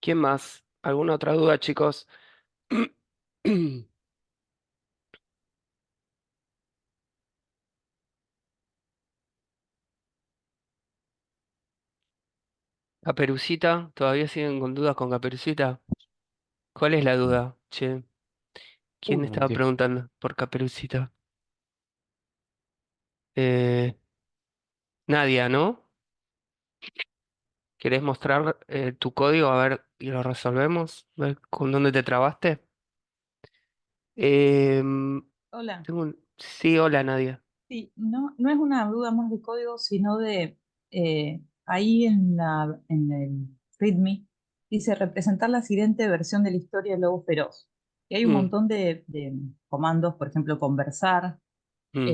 ¿Quién más? ¿Alguna otra duda, chicos? Caperucita, ¿todavía siguen con dudas con Caperucita? ¿Cuál es la duda? Che, ¿quién No estaba entiendo. preguntando por Caperucita? Eh, Nadia, ¿no? ¿Querés mostrar tu código? A ver, y lo resolvemos. A ver con dónde te trabaste. Em, Hola. Sí, hola, Nadia. Sí, no, no es una duda más de código, sino de ahí en el README dice representar la siguiente versión de la historia del lobo feroz. Y hay un Mm, montón de comandos, por ejemplo, conversar, mm.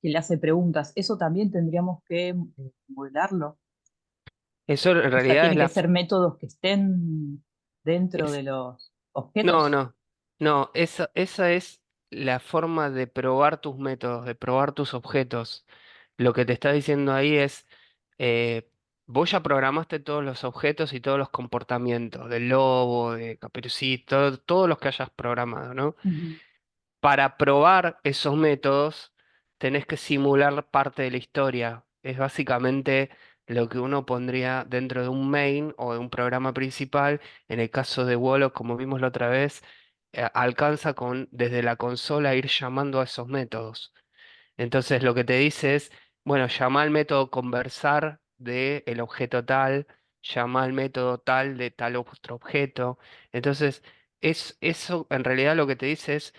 que le hace preguntas. Eso también tendríamos que modelarlo. Eso en O sea, realidad es tiene que ser métodos que estén dentro de los No, objetos. no, no, esa es la forma de probar tus métodos, de probar tus objetos. Lo que te está diciendo ahí es, eh, vos ya programaste todos los objetos y todos los comportamientos del lobo, de Caperucito, todos los que hayas programado, ¿no? Ujú. Para probar esos métodos, tenés que simular parte de la historia. Es básicamente lo que uno pondría dentro de un main o de un programa principal. En el caso de Wolo, como vimos la otra vez, alcanza con desde la consola ir llamando a esos métodos. Entonces lo que te dice es, bueno, llama al método conversar de el objeto tal, llama al método tal de tal otro objeto. Entonces, eso en realidad lo que te dice es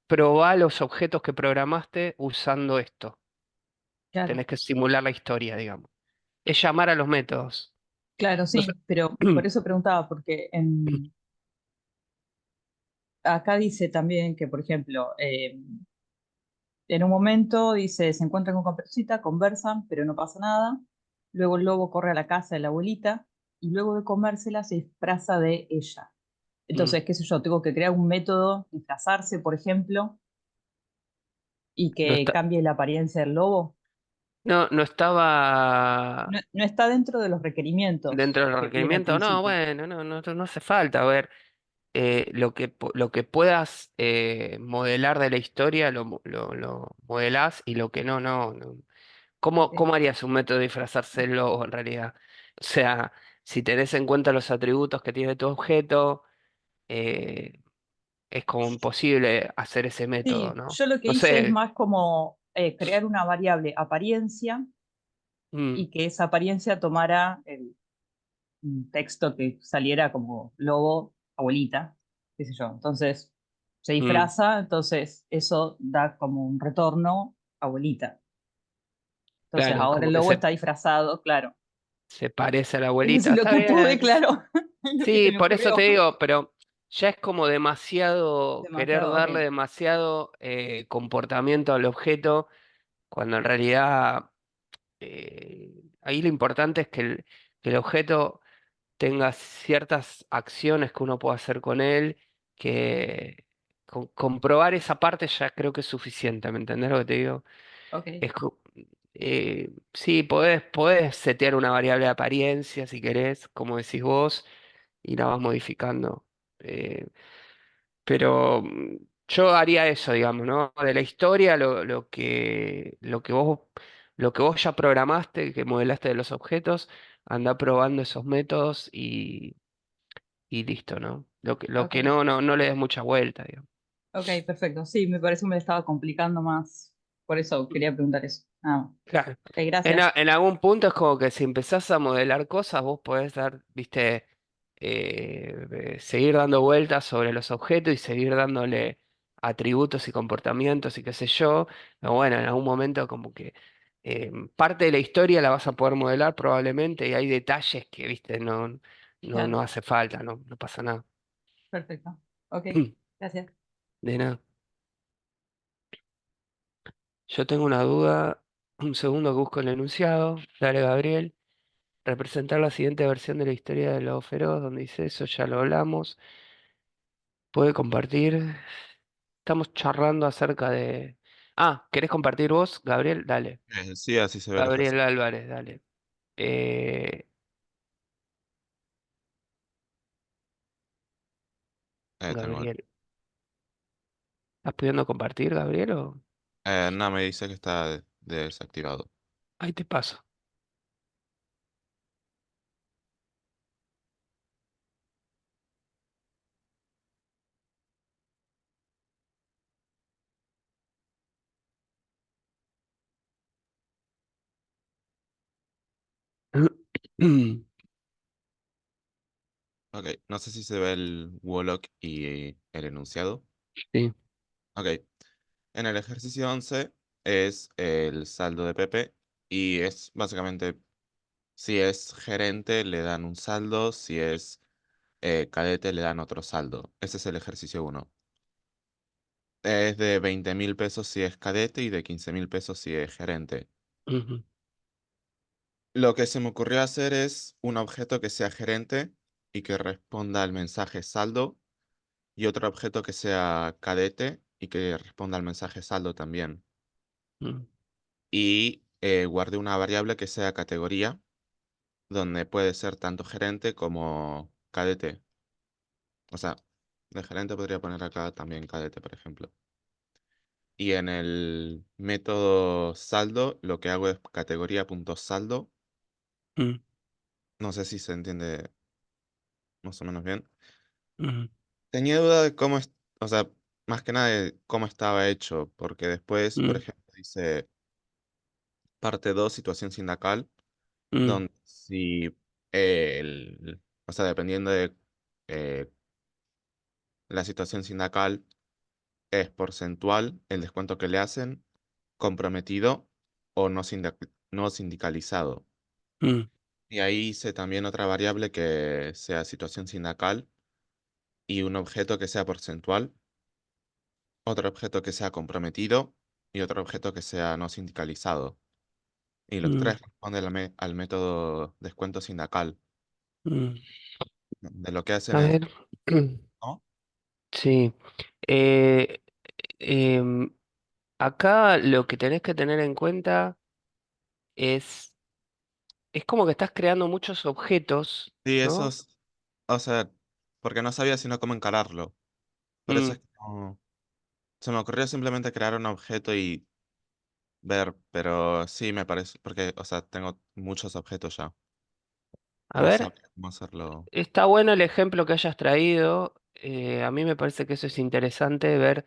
probá los objetos que programaste usando esto. Claro, Tenés que simular la historia, digamos. Es llamar a los métodos. claro, No sé. sí, pero por eso preguntaba, porque acá dice también que, por ejemplo, en un momento dice, se encuentran con Caperucita, conversan, pero no pasa nada. Luego el lobo corre a la casa de la abuelita y luego de comérsela se disfraza de ella. Mm. Entonces, qué sé yo, tengo que crear un método, disfrazarse, por ejemplo, y No que está, cambie la apariencia del lobo. no estaba No, no está dentro de los requerimientos dentro del que viene al requerimiento. No, principio. bueno, no hace falta. A ver, lo que puedas modelar de la historia lo modelás y lo que no. Ok, ¿Cómo harías un método de disfrazarse del lobo en realidad? O sea, si tenés en cuenta los atributos que tiene tu objeto, eh, es como imposible hacer ese método, sí, ¿no? yo lo que No hice es sé. más como crear una variable apariencia mm, y que esa apariencia tomara un texto que saliera como lobo, abuelita, qué sé yo. Entonces se mm, disfraza, entonces eso da como un retorno, abuelita. Entonces claro, ahora como el que lobo está disfrazado, claro. se parece a la Eso abuelita. es lo Está que pude, bien. claro, lo que se Sí, me por eso te ocurrió. digo, pero ya es como demasiado, querer Demasiado, ok, darle demasiado comportamiento al objeto, cuando en realidad ahí lo importante es que el objeto tenga ciertas acciones que uno pueda hacer con él, que comprobar esa parte ya creo que es suficiente, ¿me entendés lo que te digo? ok, Es, sí, podés setear una variable de apariencia si querés, como decís vos, y la vas modificando. Eh, pero yo haría eso, digamos, ¿no? De la historia, lo que vos ya programaste, que modelaste de los objetos, anda probando esos métodos y listo, ¿no? Lo que ok, no le des mucha vuelta, digamos. ok, perfecto. Sí, me parece que me estaba complicando más. Por eso quería preguntar eso. Ah, Claro. ok, gracias. En algún punto es como que si empezás a modelar cosas, vos podés dar, viste, seguir dando vueltas sobre los objetos y seguir dándole atributos y comportamientos y qué sé yo. Pero bueno, en algún momento como que parte de la historia la vas a poder modelar probablemente y hay detalles que, viste, no Claro, hace falta, no pasa nada. perfecto. Ok, gracias. De nada. Yo tengo una duda. Un segundo que busco el enunciado. Dale, Gabriel. Representar la siguiente versión de la historia del lobo feroz, donde dice eso, ya lo hablamos. Puede compartir. Estamos charlando acerca de... Ah, ¿querés compartir vos, Gabriel? Dale. Sí, así se ve el Gabriel ejército. Álvarez, dale. Eh, tengo algo. Gabriel. ¿Estás pudiendo compartir, Gabriel? O... No, me dice que está desactivado. Ahí te paso. Ok, no sé si se ve el Wolock y el enunciado. Sí. Ok, en el ejercicio 11 es el saldo de Pepe y es básicamente si es gerente le dan un saldo, si es cadete le dan otro saldo. Ese es el ejercicio uno. Es de 20.000 pesos si es cadete y de 15.000 pesos si es gerente. Ujú, Lo que se me ocurrió hacer es un objeto que sea gerente y que responda al mensaje saldo y otro objeto que sea cadete y que responda al mensaje saldo también. mm, Y guardé una variable que sea categoría, donde puede ser tanto gerente como cadete. O sea, de gerente podría poner acá también cadete, por ejemplo. Y en el método saldo, lo que hago es categoría.saldo. mm, No sé si se entiende más o menos bien. mm, Tenía duda de cómo es, o sea, más que nada de cómo estaba hecho, porque después, por mm, ejemplo, dice parte 2 situación sindical, mm, donde si o sea, dependiendo de eh, la situación sindical, es porcentual el descuento que le hacen, comprometido o no sindicalizado. mm, Y ahí hice también otra variable que sea situación sindical y un objeto que sea porcentual, otro objeto que sea comprometido y otro objeto que sea no sindicalizado. Y los mm. tres responden al método descuento sindical. Mm. De lo que hacen A es... ver. ¿no? Sí. Eh, em, acá lo que tenés que tener en cuenta es, es como que estás creando muchos objetos, Sí, ¿no? o sea, porque no sabía sino cómo encararlo. Por eso Mm. es que se me ocurrió simplemente crear un objeto y ver, pero sí me parece, porque, o sea, tengo muchos objetos ya. A No ver, sabría cómo hacerlo. está bueno el ejemplo que hayas traído. A mí me parece que eso es interesante ver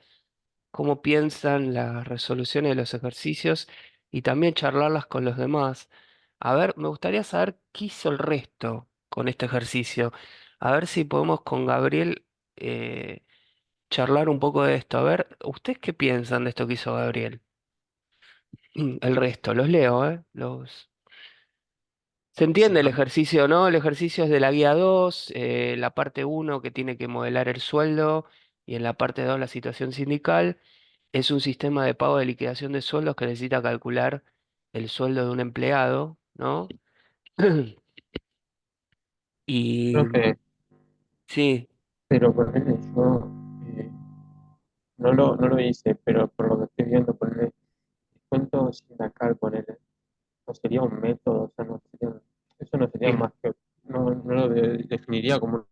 cómo piensan las resoluciones de los ejercicios y también charlarlas con los demás. A ver, me gustaría saber qué hizo el resto con este ejercicio. A ver si podemos con Gabriel charlar un poco de esto. A ver, ¿ustedes qué piensan de esto que hizo Gabriel? El resto, los leo, ¿eh? Los... ¿Se Sí, entiende el ejercicio, no? El ejercicio es de la guía 2, la parte uno que tiene que modelar el sueldo y en la parte 2 la situación sindical. Es un sistema de pago de liquidación de sueldos que necesita calcular el sueldo de un empleado, ¿no? Y Profe, sí, pero ponele yo, eh, no lo hice, pero por lo que estoy viendo, ponele descuento sindical, ponele, no sería un método, o sea, eso no sería eh, más que, no lo definiría como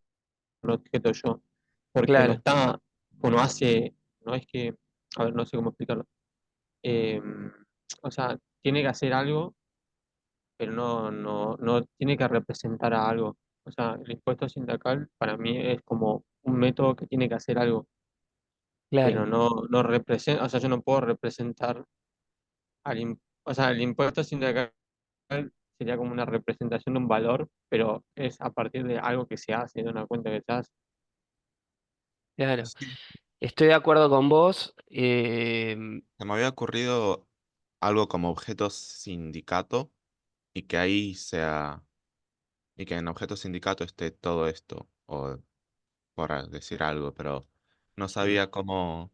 un objeto yo, porque no claro, está, uno hace, no es que, a ver, no sé cómo explicarlo, eh, o sea, tiene que hacer algo, pero no tiene que representar a algo. O sea, el impuesto sindical para mí es como un método que tiene que hacer algo, claro, pero no representa, o sea, yo no puedo representar o sea, el impuesto sindical sería como una representación de un valor, pero es a partir de algo que se hace, de una cuenta que se hace. claro. sí. Estoy de acuerdo con vos. Se me había ocurrido algo como objeto sindicato y que ahí sea, y que en objeto sindicato esté todo esto, o por decir algo, pero no Mm, sabía cómo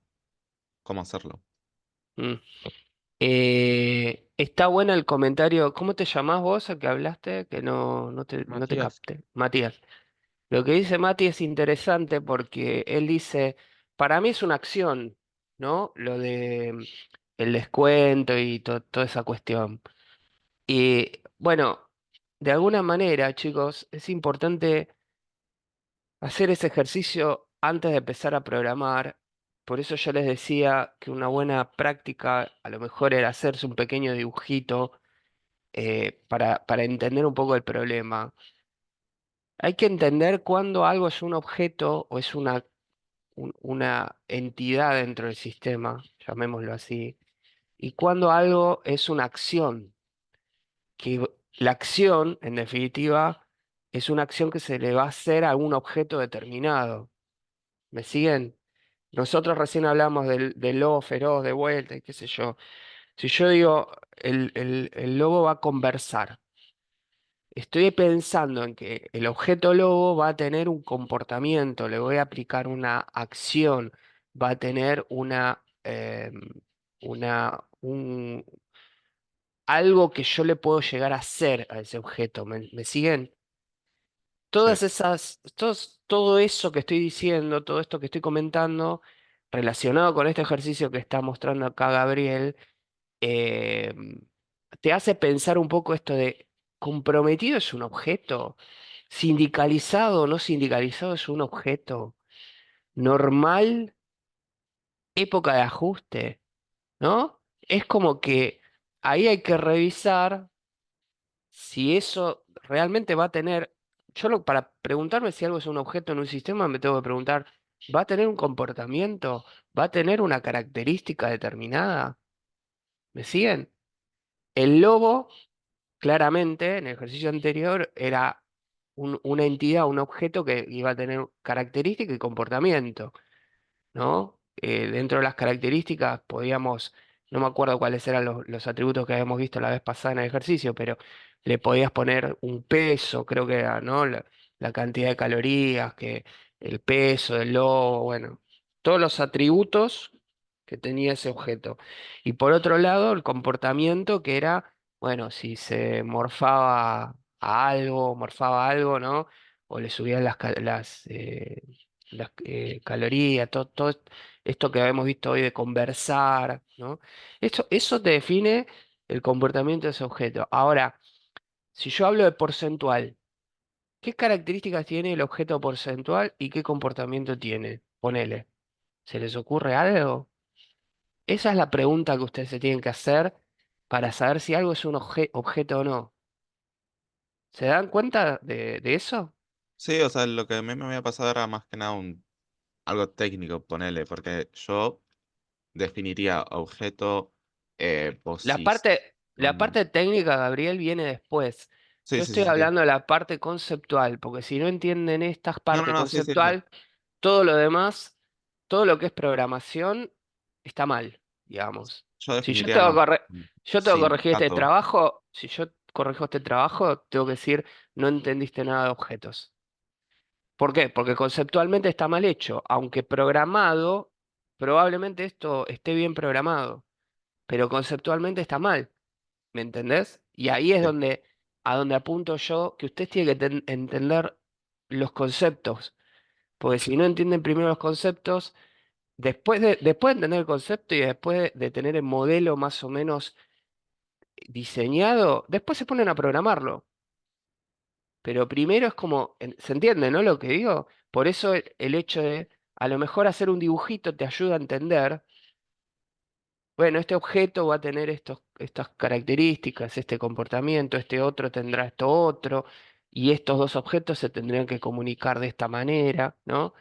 hacerlo. mm. Está bueno el comentario. ¿Cómo te llamás vos, el que hablaste? Que no te Matías, capté. Matías. Lo que dice Mati es interesante porque él dice, para mí es una acción, ¿no? Lo de el descuento y toda esa cuestión. Y bueno, de alguna manera, chicos, es importante hacer ese ejercicio antes de empezar a programar, por eso yo les decía que una buena práctica a lo mejor era hacerse un pequeño dibujito para entender un poco el problema. Hay que entender cuándo algo es un objeto o es una entidad dentro del sistema, llamémoslo así, y cuándo algo es una acción, que la acción, en definitiva, es una acción que se le va a hacer a un objeto determinado. ¿Me siguen? Nosotros recién hablamos del lobo feroz de vuelta y qué sé yo. Si yo digo, el lobo va a conversar, estoy pensando en que el objeto lobo va a tener un comportamiento, le voy a aplicar una acción, va a tener algo que yo le puedo llegar a hacer a ese objeto. ¿Me siguen? Sí, Todo eso que estoy diciendo, todo esto que estoy comentando, relacionado con este ejercicio que está mostrando acá Gabriel, eh, te hace pensar un poco esto de comprometido es un objeto, sindicalizado o no sindicalizado es un objeto, normal, época de ajuste, ¿no? Es como que ahí hay que revisar si eso realmente va a tener, para preguntarme si algo es un objeto en un sistema, me tengo que preguntar, ¿va a tener un comportamiento? ¿Va a tener una característica determinada? ¿Me siguen? El lobo, claramente, en el ejercicio anterior, era una entidad, un objeto que iba a tener característica y comportamiento. ¿No? Dentro de las características podíamos, no me acuerdo cuáles eran los atributos que habíamos visto la vez pasada en el ejercicio, pero le podías poner un peso, creo que era, ¿no? La cantidad de calorías, que el peso del lobo, bueno, todos los atributos que tenía ese objeto. Y por otro lado, el comportamiento que era, bueno, si se morfaba algo, ¿no? O le subían las calorías, todo esto que hemos visto hoy de conversar, ¿no? Eso te define el comportamiento de ese objeto. Ahora, si yo hablo de porcentual, ¿qué características tiene el objeto porcentual y qué comportamiento tiene? Ponele, ¿se les ocurre algo? Esa es la pregunta que ustedes se tienen que hacer para saber si algo es un objeto o no. ¿Se dan cuenta de eso? sí, o sea, lo que a mí me había pasado era más que nada algo técnico, ponele, porque yo definiría objeto, posición. La parte técnica, Gabriel, viene después. Sí, Yo sí, estoy sí, sí. hablando de la parte conceptual, porque si no entienden esta No, no, parte no, sí, sí, sí. conceptual, todo lo demás, todo lo que es programación, está mal, digamos. Yo Si yo definiría tengo que más yo tengo que corregir este sindicato. trabajo, si yo corrijo este trabajo, tengo que decir, no entendiste nada de objetos. ¿Por qué? Porque conceptualmente está mal hecho, aunque programado, probablemente esto esté bien programado, pero conceptualmente está mal. ¿Me entendés? Y ahí es Sí. a donde apunto yo, que ustedes tienen que entender los conceptos, porque si no entienden primero los conceptos, después de entender el concepto y después de tener el modelo más o menos diseñado, después se ponen a programarlo. Pero primero es como, ¿se entiende, no lo que digo? Por eso el hecho de a lo mejor hacer un dibujito te ayuda a entender. Bueno, este objeto va a tener estas características, este comportamiento, este otro tendrá esto otro, y estos dos objetos se tendrían que comunicar de esta manera, ¿no?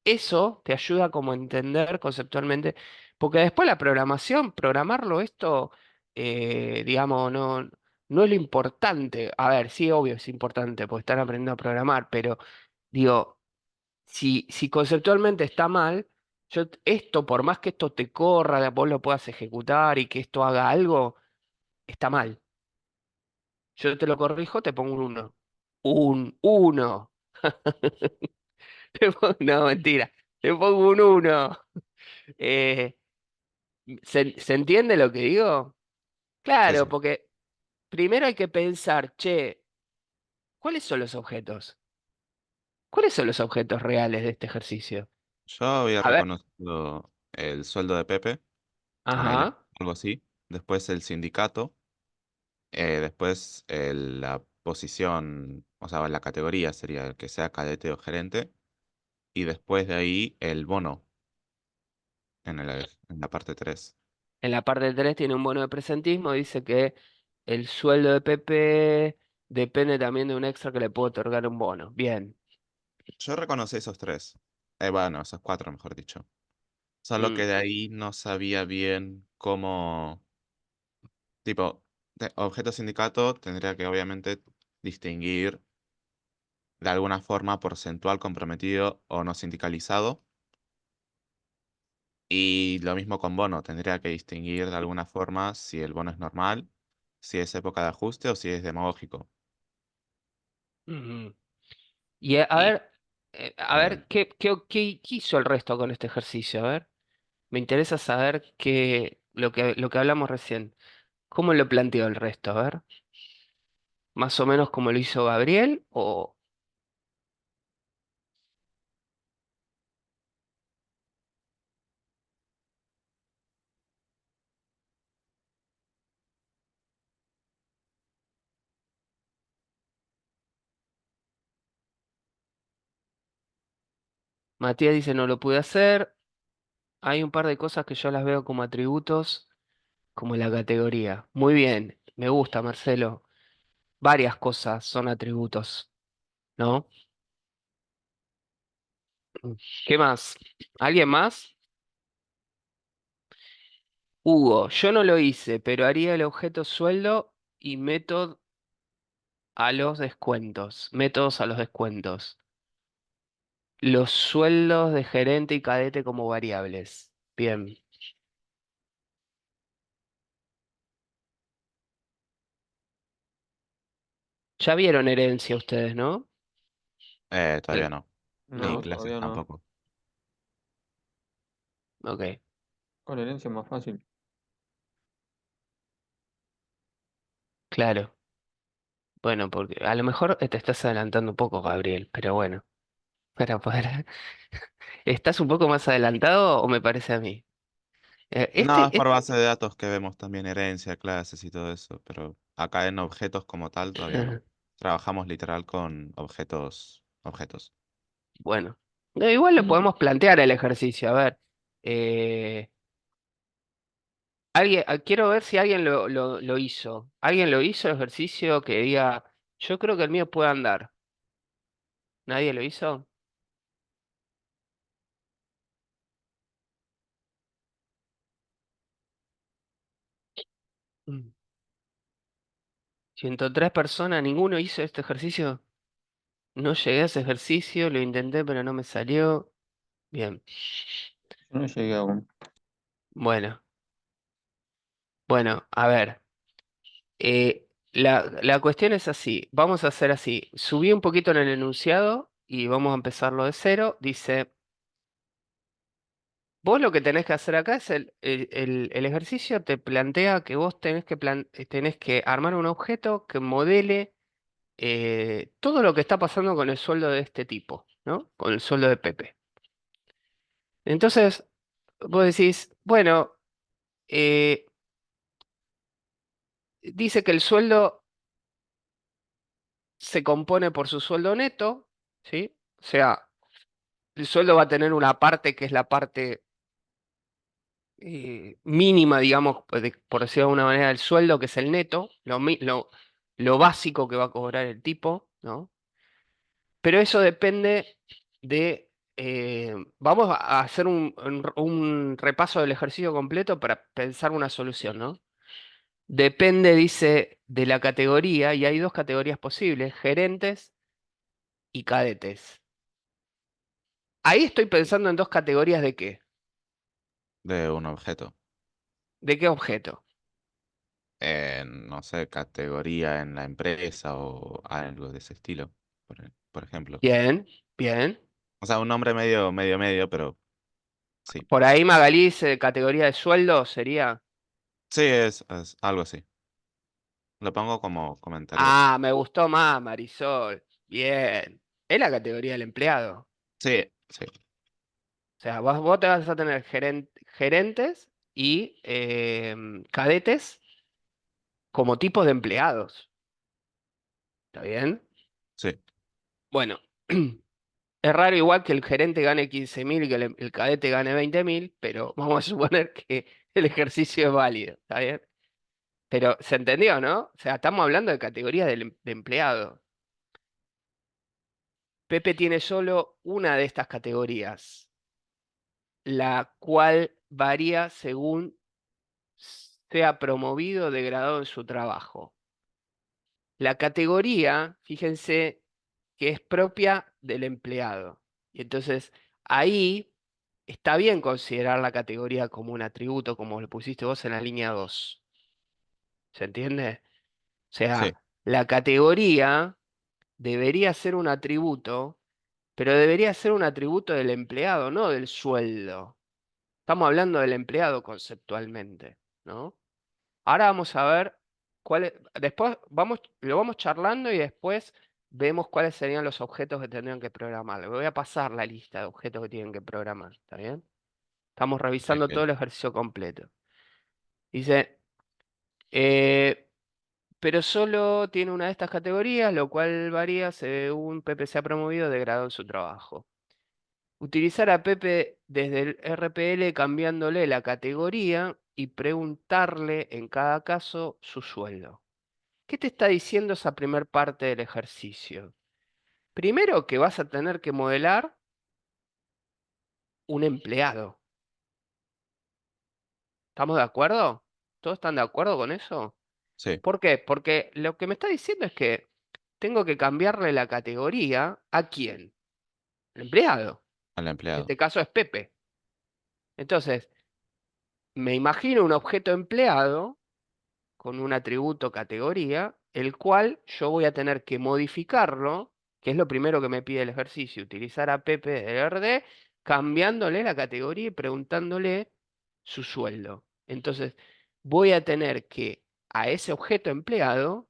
Eso te ayuda como a entender conceptualmente, porque después la programación, programarlo esto, digamos, no es lo importante. A ver, sí, obvio es importante, porque están aprendiendo a programar, pero digo, si conceptualmente está mal, esto, por más que esto te corra, vos lo puedas ejecutar y que esto haga algo, está mal. Yo te lo corrijo, te pongo un uno. Un uno. No, mentira. Te pongo un uno. Eh, ¿se entiende lo que digo? Sí, Claro, sí. porque primero hay que pensar, che, ¿cuáles son los objetos? ¿Cuáles son los objetos reales de este ejercicio? Yo había A ver, reconocido el sueldo de Pepe, ponele, ajá. algo así. Después el sindicato. Después la posición, o sea, la categoría sería el que sea cadete o gerente. y después de ahí el bono en la parte 3. En la parte 3 tiene un bono de presentismo, dice que el sueldo de Pepe depende también de un extra que le puede otorgar un bono. Bien. Yo reconocí esos tres. Bueno, esos cuatro, mejor dicho. Solo Mm, que de ahí no sabía bien cómo, tipo, objeto sindicato tendría que obviamente distinguir de alguna forma porcentual comprometido o no sindicalizado. Y lo mismo con bono, tendría que distinguir de alguna forma si el bono es normal, si es época de ajuste o si es demagógico. ujú. Y Y a también. ver, ¿qué hizo el resto con este ejercicio? A ver, me interesa saber lo que hablamos recién. ¿Cómo lo planteó el resto? A ver, más o menos como lo hizo Gabriel o... Matías dice no lo pude hacer. Hay un par de cosas que yo las veo como atributos, como la categoría. Muy bien, me gusta, Marcelo. Varias cosas son atributos, ¿no? ¿Qué más? ¿Alguien más? Hugo, yo no lo hice, pero haría el objeto sueldo y método a los descuentos. Métodos a los descuentos. Los sueldos de gerente y cadete como variables. Bien. Ya vieron herencia ustedes, ¿no? Todavía no. Ni No, clases todavía no. tampoco. Ok, Con herencia es más fácil. claro. Bueno, porque a lo mejor te estás adelantando un poco, Gabriel, pero bueno, para poder... ¿Estás un poco más adelantado o me parece a mí? No, es por base de datos que vemos también herencia, clases y todo eso, pero acá en objetos como tal todavía no. Trabajamos literal con objetos, objetos. Bueno, igual lo podemos plantear el ejercicio. A ver, eh, quiero ver si alguien lo hizo. ¿Alguien lo hizo el ejercicio que diga, yo creo que el mío puede andar? ¿Nadie lo hizo? Mm. 103 personas, ¿ninguno hizo este ejercicio? No llegué a ese ejercicio, lo intenté, pero no me salió. Bien, Yo no llegué aún. bueno, bueno, a ver. La cuestión es así, vamos a hacer así. Subí un poquito en el enunciado y vamos a empezarlo de cero. Dice, vos lo que tenés que hacer acá es el ejercicio te plantea que vos tenés que armar un objeto que modele todo lo que está pasando con el sueldo de este tipo, ¿no? Con el sueldo de Pepe. Entonces, vos decís, bueno, eh, dice que el sueldo se compone por su sueldo neto, ¿sí? O sea, el sueldo va a tener una parte que es la parte mínima, digamos, por decirlo de alguna manera, del sueldo, que es el neto, lo básico que va a cobrar el tipo, ¿no? Pero eso depende de... vamos a hacer un repaso del ejercicio completo para pensar una solución, ¿no? Depende, dice, de la categoría, y hay dos categorías posibles, gerentes y cadetes. Ahí estoy pensando en dos categorías de qué. De un objeto. ¿De qué objeto? No sé, categoría en la empresa o algo de ese estilo, por ejemplo. Bien, bien. O sea, un nombre medio, medio, medio, pero sí. Por ahí Magalí dice categoría de sueldo sería. Sí, es algo así. Lo pongo como comentario. Ah, me gustó más, Marisol. Bien. Es la categoría del empleado. Sí, sí, O sea, vos te vas a tener gerentes y cadetes como tipos de empleados. ¿Está bien? sí. Bueno, Es raro igual que el gerente gane 15.000 y que el cadete gane 20.000, pero vamos a suponer que el ejercicio es válido, ¿está bien? Pero se entendió, ¿no? O sea, estamos hablando de categorías de empleado. Pepe tiene solo una de estas categorías, la cual varía según sea promovido o degradado en su trabajo. La categoría, fíjense, que es propia del empleado. Y entonces ahí está bien considerar la categoría como un atributo, como lo pusiste vos en la línea 2. ¿Se entiende? O Sí, sea, la categoría debería ser un atributo, pero debería ser un atributo del empleado, no del sueldo. Estamos hablando del empleado conceptualmente, ¿no? Ahora vamos a ver después lo vamos charlando y después vemos cuáles serían los objetos que tendrían que programar. Le voy a pasar la lista de objetos que tienen que programar, ¿está bien? Estamos sí, revisando todo bien. el ejercicio completo. Dice, eh, pero solo tiene una de estas categorías, lo cual varía según Pepe se ha promovido de grado en su trabajo. Utilizar a Pepe desde el RPL cambiándole la categoría y preguntarle en cada caso su sueldo. ¿Qué te está diciendo esa primer parte del ejercicio? Primero que vas a tener que modelar un empleado. ¿Estamos de acuerdo? ¿Todos están de acuerdo con eso? Sí, ¿Por qué? Porque lo que me está diciendo es que tengo que cambiarle la categoría ¿a quién? El empleado. al En empleado. este caso es Pepe. Entonces, me imagino un objeto empleado con un atributo categoría, el cual yo voy a tener que modificarlo, que es lo primero que me pide el ejercicio, utilizar a Pepe del RD, cambiándole la categoría y preguntándole su sueldo. Entonces, voy a tener que a ese objeto empleado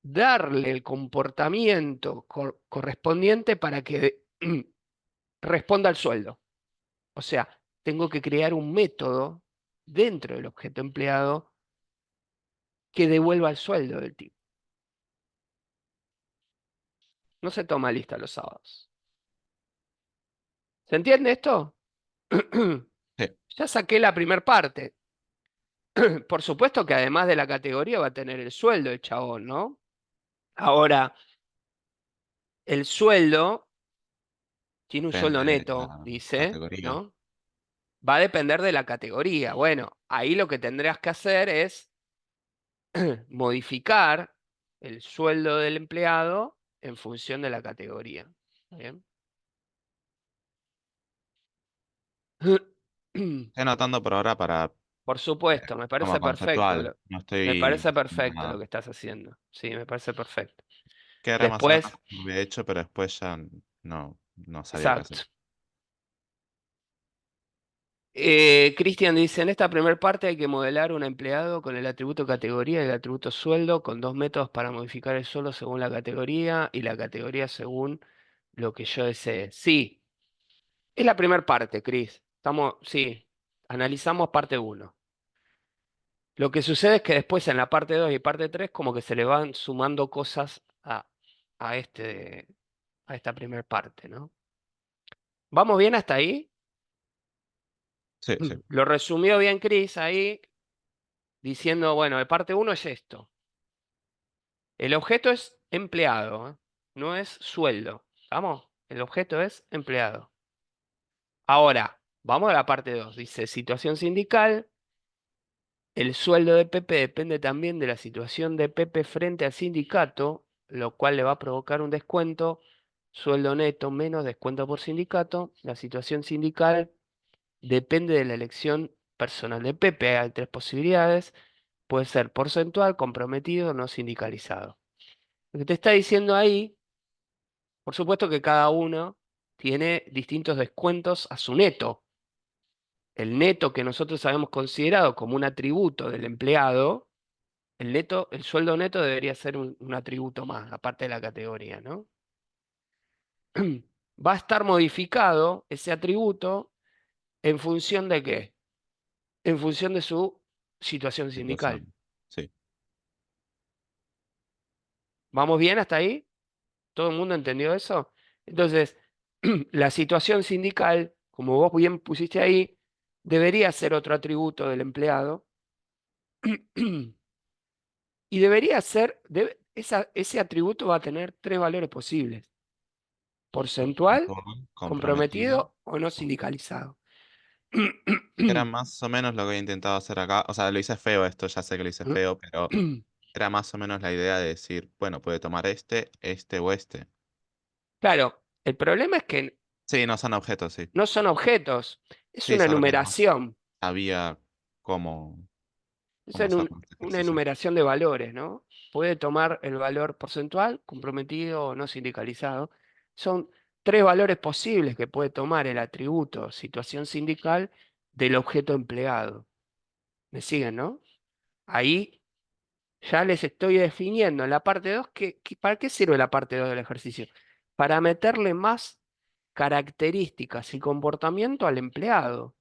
darle el comportamiento correspondiente para que responda al sueldo. O sea, tengo que crear un método dentro del objeto empleado que devuelva el sueldo del tipo. No se toma lista los sábados. ¿Se entiende esto? Sí, Ya saqué la primer parte. Por supuesto que además de la categoría va a tener el sueldo el chabón, ¿no? Ahora, el sueldo tiene un sueldo depende de neto, la dice, categoría. ¿no? Va a depender de la categoría. Bueno, ahí lo que tendrías que hacer es modificar el sueldo del empleado en función de la categoría. ¿Está bien? Estoy anotando por ahora para Por supuesto, como conceptual. No me estoy parece haciendo perfecto lo nada. que estás haciendo. Sí, me parece perfecto. Que era más o menos Después, lo que había hecho, pero después ya no sabía qué hacer. exacto. Cristian dice, en esta primera parte hay que modelar un empleado con el atributo categoría y el atributo sueldo, con dos métodos para modificar el sueldo según la categoría y la categoría según lo que yo desee. Sí, es la primera parte, Cris. Sí, analizamos parte uno. Lo que sucede es que después en la parte 2 y parte 3 como que se le van sumando cosas a, a esta primera parte, ¿no? ¿Vamos bien hasta ahí? Sí, sí, Lo resumió bien Chris ahí, diciendo, bueno, de parte uno es esto. El objeto es empleado, ¿eh? No es sueldo. ¿Vamos? El objeto es empleado. Ahora, vamos a la parte 2. Dice, situación sindical. El sueldo de Pepe depende también de la situación de Pepe frente al sindicato, lo cual le va a provocar un descuento, sueldo neto menos descuento por sindicato. La situación sindical depende de la elección personal de Pepe. Hay tres posibilidades. Puede ser porcentual, comprometido o no sindicalizado. Lo que te está diciendo ahí, por supuesto que cada uno tiene distintos descuentos a su neto. El neto que nosotros habíamos considerado como un atributo del empleado, el sueldo neto debería ser un atributo más, aparte de la categoría, ¿no? Va a estar modificado ese atributo en función de qué? En función de su situación sindical. situación. Sí, ¿Vamos bien hasta ahí? ¿Todo el mundo entendió eso? Entonces, la situación sindical, como vos bien pusiste ahí, debería ser otro atributo del empleado y debería ser, ese atributo va a tener tres valores posibles: porcentual, Porcentual, comprometido. comprometido o no sindicalizado. Era más o menos lo que he intentado hacer acá. O sea, lo hice feo esto, ya sé que lo hice feo, pero era más o menos la idea de decir, bueno, puede tomar este o este. Claro, el problema es que Sí, no son objetos, sí. no son objetos, es Sí, una solo que no enumeración, sabía cómo, es cómo hacerlo en este una ejercicio. enumeración de valores, ¿no? Puede tomar el valor porcentual, comprometido o no sindicalizado. Son tres valores posibles que puede tomar el atributo situación sindical del objeto empleado. ¿Me siguen, no? Ahí ya les estoy definiendo en la parte 2 ¿para qué sirve la parte 2 del ejercicio? Para meterle más características y comportamiento al empleado.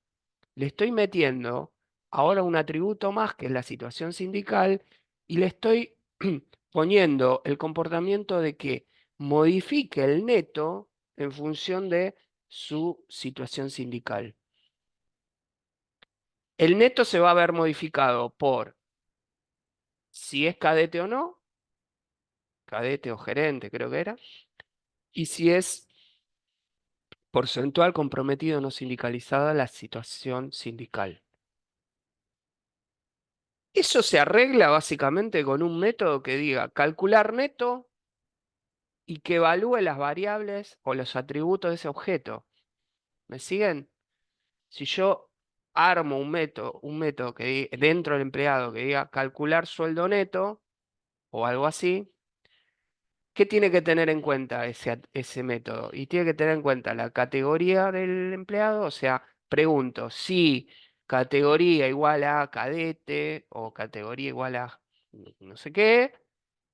Le estoy metiendo ahora un atributo más que es la situación sindical y le estoy poniendo el comportamiento de que modifique el neto en función de su situación sindical. El neto se va a ver modificado por si es cadete o no, cadete o gerente creo que era, y si es porcentual comprometido o no sindicalizada la situación sindical. Eso se arregla básicamente con un método que diga calcular neto y que evalúe las variables o los atributos de ese objeto. ¿Me siguen? Si yo armo un método que dentro del empleado que diga calcular sueldo neto o algo así, ¿qué tiene que tener en cuenta ese método? Y tiene que tener en cuenta la categoría del empleado, o sea, pregunto si categoría igual a cadete o categoría igual a no sé qué,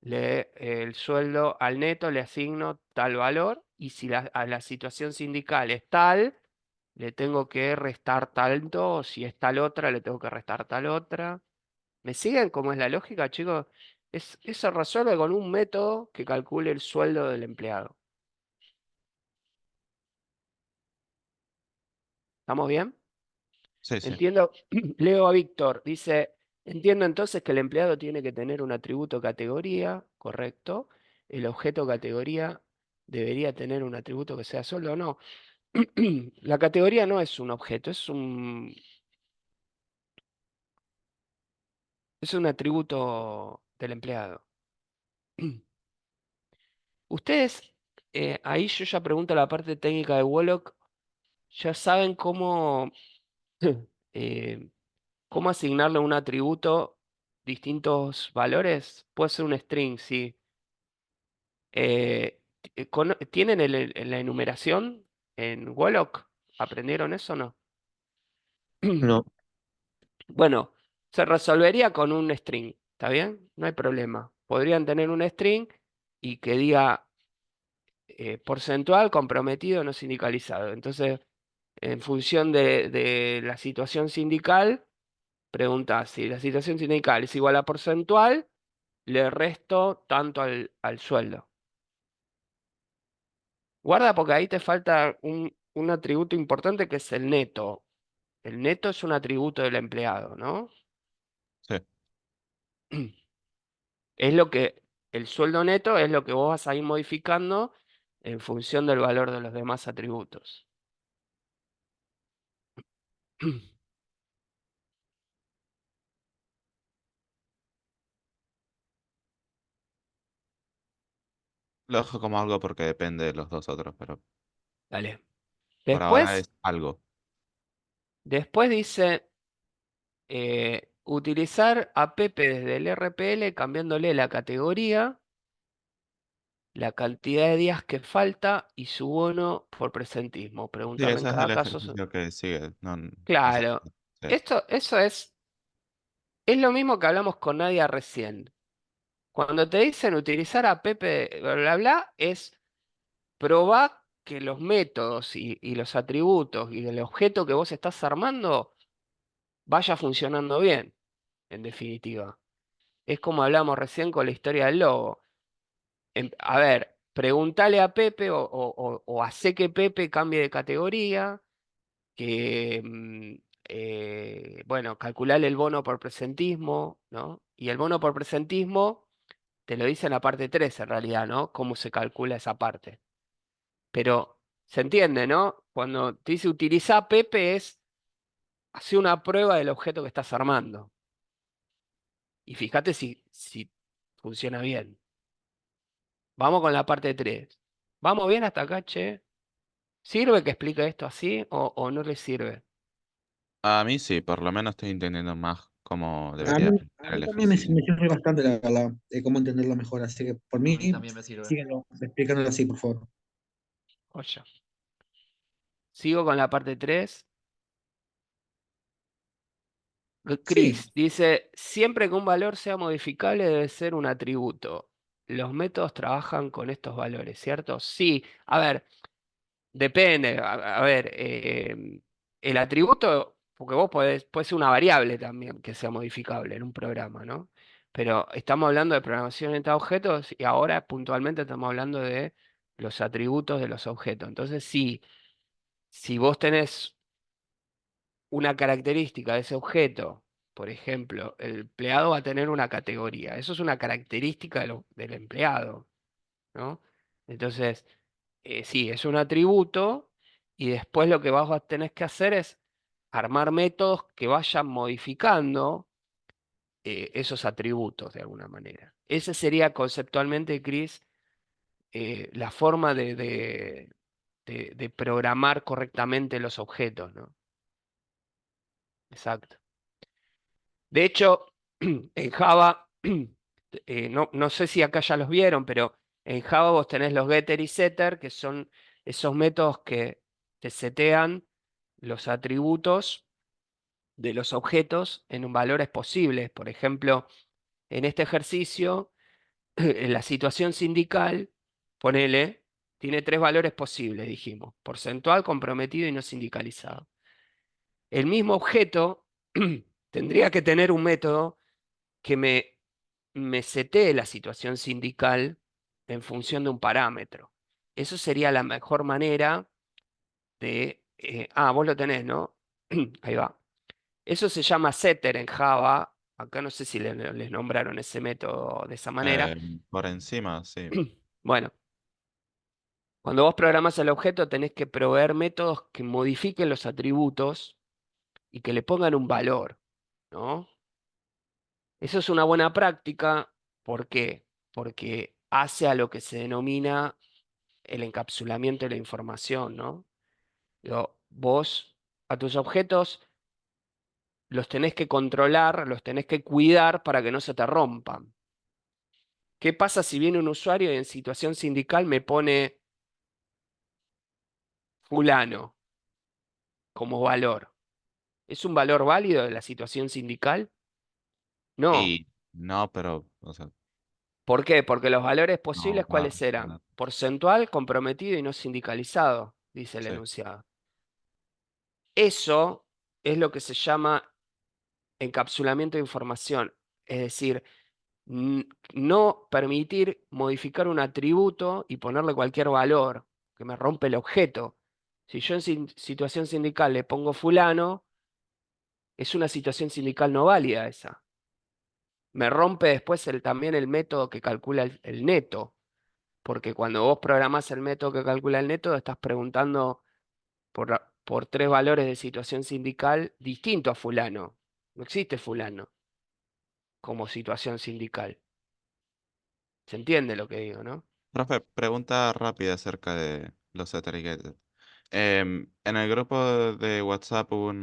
el sueldo al neto le asigno tal valor y si a la situación sindical es tal, le tengo que restar tanto, o si es tal otra, le tengo que restar tal otra. ¿Me siguen cómo es la lógica, chicos? Eso se resuelve con un método que calcule el sueldo del empleado. ¿Estamos bien? Sí, sí. Entiendo, leo a Víctor, dice, entiendo entonces que el empleado tiene que tener un atributo categoría, correcto. El objeto categoría debería tener un atributo que sea solo o no. La categoría no es un objeto, es un atributo del empleado. Ustedes, ahí yo ya pregunto la parte técnica de Wollock, ya saben eh, cómo asignarle a un atributo distintos valores. Puede ser un string, sí. ¿Tienen la enumeración en Wollock? ¿Aprendieron eso o no? No, Bueno, se resolvería con un string, ¿está bien? No hay problema. Podrían tener un string y que diga porcentual comprometido no sindicalizado. Entonces, en función de la situación sindical, pregunta si la situación sindical es igual a porcentual, le resto tanto al sueldo. Guarda porque ahí te falta un atributo importante que es el neto. El neto es un atributo del empleado, ¿no? Sí. Es lo que, el sueldo neto es lo que vos vas a ir modificando en función del valor de los demás atributos. Lo dejo como algo porque depende de los dos otros, pero Dale. por ahora Después, es algo. después dice utilizar a Pepe desde el RPL cambiándole la categoría, la cantidad de días que falta y su bono por presentismo. Sí, Preguntarle en ese es cada el caso. ejercicio que sigue. No, no sé. Claro, Sí, eso es lo mismo que hablamos con Nadia recién. Cuando te dicen utilizar a Pepe, bla, bla, bla, es probar que los métodos y los atributos y el objeto que vos estás armando vaya funcionando bien, en definitiva. Es como hablamos recién con la historia del logo. A ver, preguntale a Pepe o hace que Pepe cambie de categoría, que, bueno, calcular el bono por presentismo, ¿no? Y el bono por presentismo te lo dice en la parte 3 en realidad, ¿no? Cómo se calcula esa parte. Pero se entiende, ¿no? Cuando te dice utiliza Pepe es hacer una prueba del objeto que estás armando. Y fíjate si funciona bien. Vamos con la parte 3. ¿Vamos bien hasta acá, che? ¿Sirve que explique esto así o no le sirve? A mí sí, por lo menos estoy entendiendo más cómo A debería mí, ser a mí el también me ejercicio. sirve bastante cómo entenderlo mejor, así que por A mí, mí también me sirve. síganlo explicándolo así, por favor. Joya. Sigo con la parte 3. Sí, Chris dice, siempre que un valor sea modificable debe ser un atributo. Los métodos trabajan con estos valores, ¿cierto? Sí. A ver, depende. A ver, el atributo, porque vos puede ser una variable también que sea modificable en un programa, ¿no? Pero estamos hablando de programación orientada a objetos y ahora puntualmente estamos hablando de los atributos de los objetos. Entonces, sí, si vos tenés una característica de ese objeto, por ejemplo, el empleado va a tener una categoría. Eso es una característica del empleado, ¿no? Entonces, sí, es un atributo y después lo que vas a tener que hacer es armar métodos que vayan modificando esos atributos de alguna manera. Ese sería conceptualmente, Chris, la forma de programar correctamente los objetos, ¿no? Exacto. De hecho, en Java, no sé si acá ya los vieron, pero en Java vos tenés los getter y setter, que son esos métodos que te setean los atributos de los objetos en valores posibles. Por ejemplo, en este ejercicio, en la situación sindical, ponele, tiene 3 valores posibles, dijimos, porcentual, comprometido y no sindicalizado. El mismo objeto tendría que tener un método que me setee la situación sindical en función de un parámetro. Eso sería la mejor manera de... vos lo tenés, ¿no? Ahí va. Eso se llama setter en Java. Acá no sé si les nombraron ese método de esa manera. Por encima, sí. Bueno, cuando vos programás el objeto tenés que proveer métodos que modifiquen los atributos y que le pongan un valor, ¿no? Eso es una buena práctica. ¿Por qué? Porque hace a lo que se denomina el encapsulamiento de la información, ¿no? Digo, vos a tus objetos los tenés que controlar, los tenés que cuidar para que no se te rompan. ¿Qué pasa si viene un usuario y en situación sindical me pone fulano como valor? ¿Es un valor válido de la situación sindical? No. Y no, pero, o sea, ¿Por qué? Porque los valores no posibles, va a ¿cuáles eran? responder. Porcentual, comprometido y no sindicalizado, dice el Sí. enunciado. Eso es lo que se llama encapsulamiento de información, es decir, no permitir modificar un atributo y ponerle cualquier valor que me rompe el objeto. Si yo en situación sindical le pongo fulano, es una situación sindical no válida esa. Me rompe después también el método que calcula el neto, porque cuando vos programás el método que calcula el neto, estás preguntando por 3 valores de situación sindical distinto a fulano. No existe fulano como situación sindical. ¿Se entiende lo que digo, no? Profe, pregunta rápida acerca de los setter y getter. En el grupo de WhatsApp hubo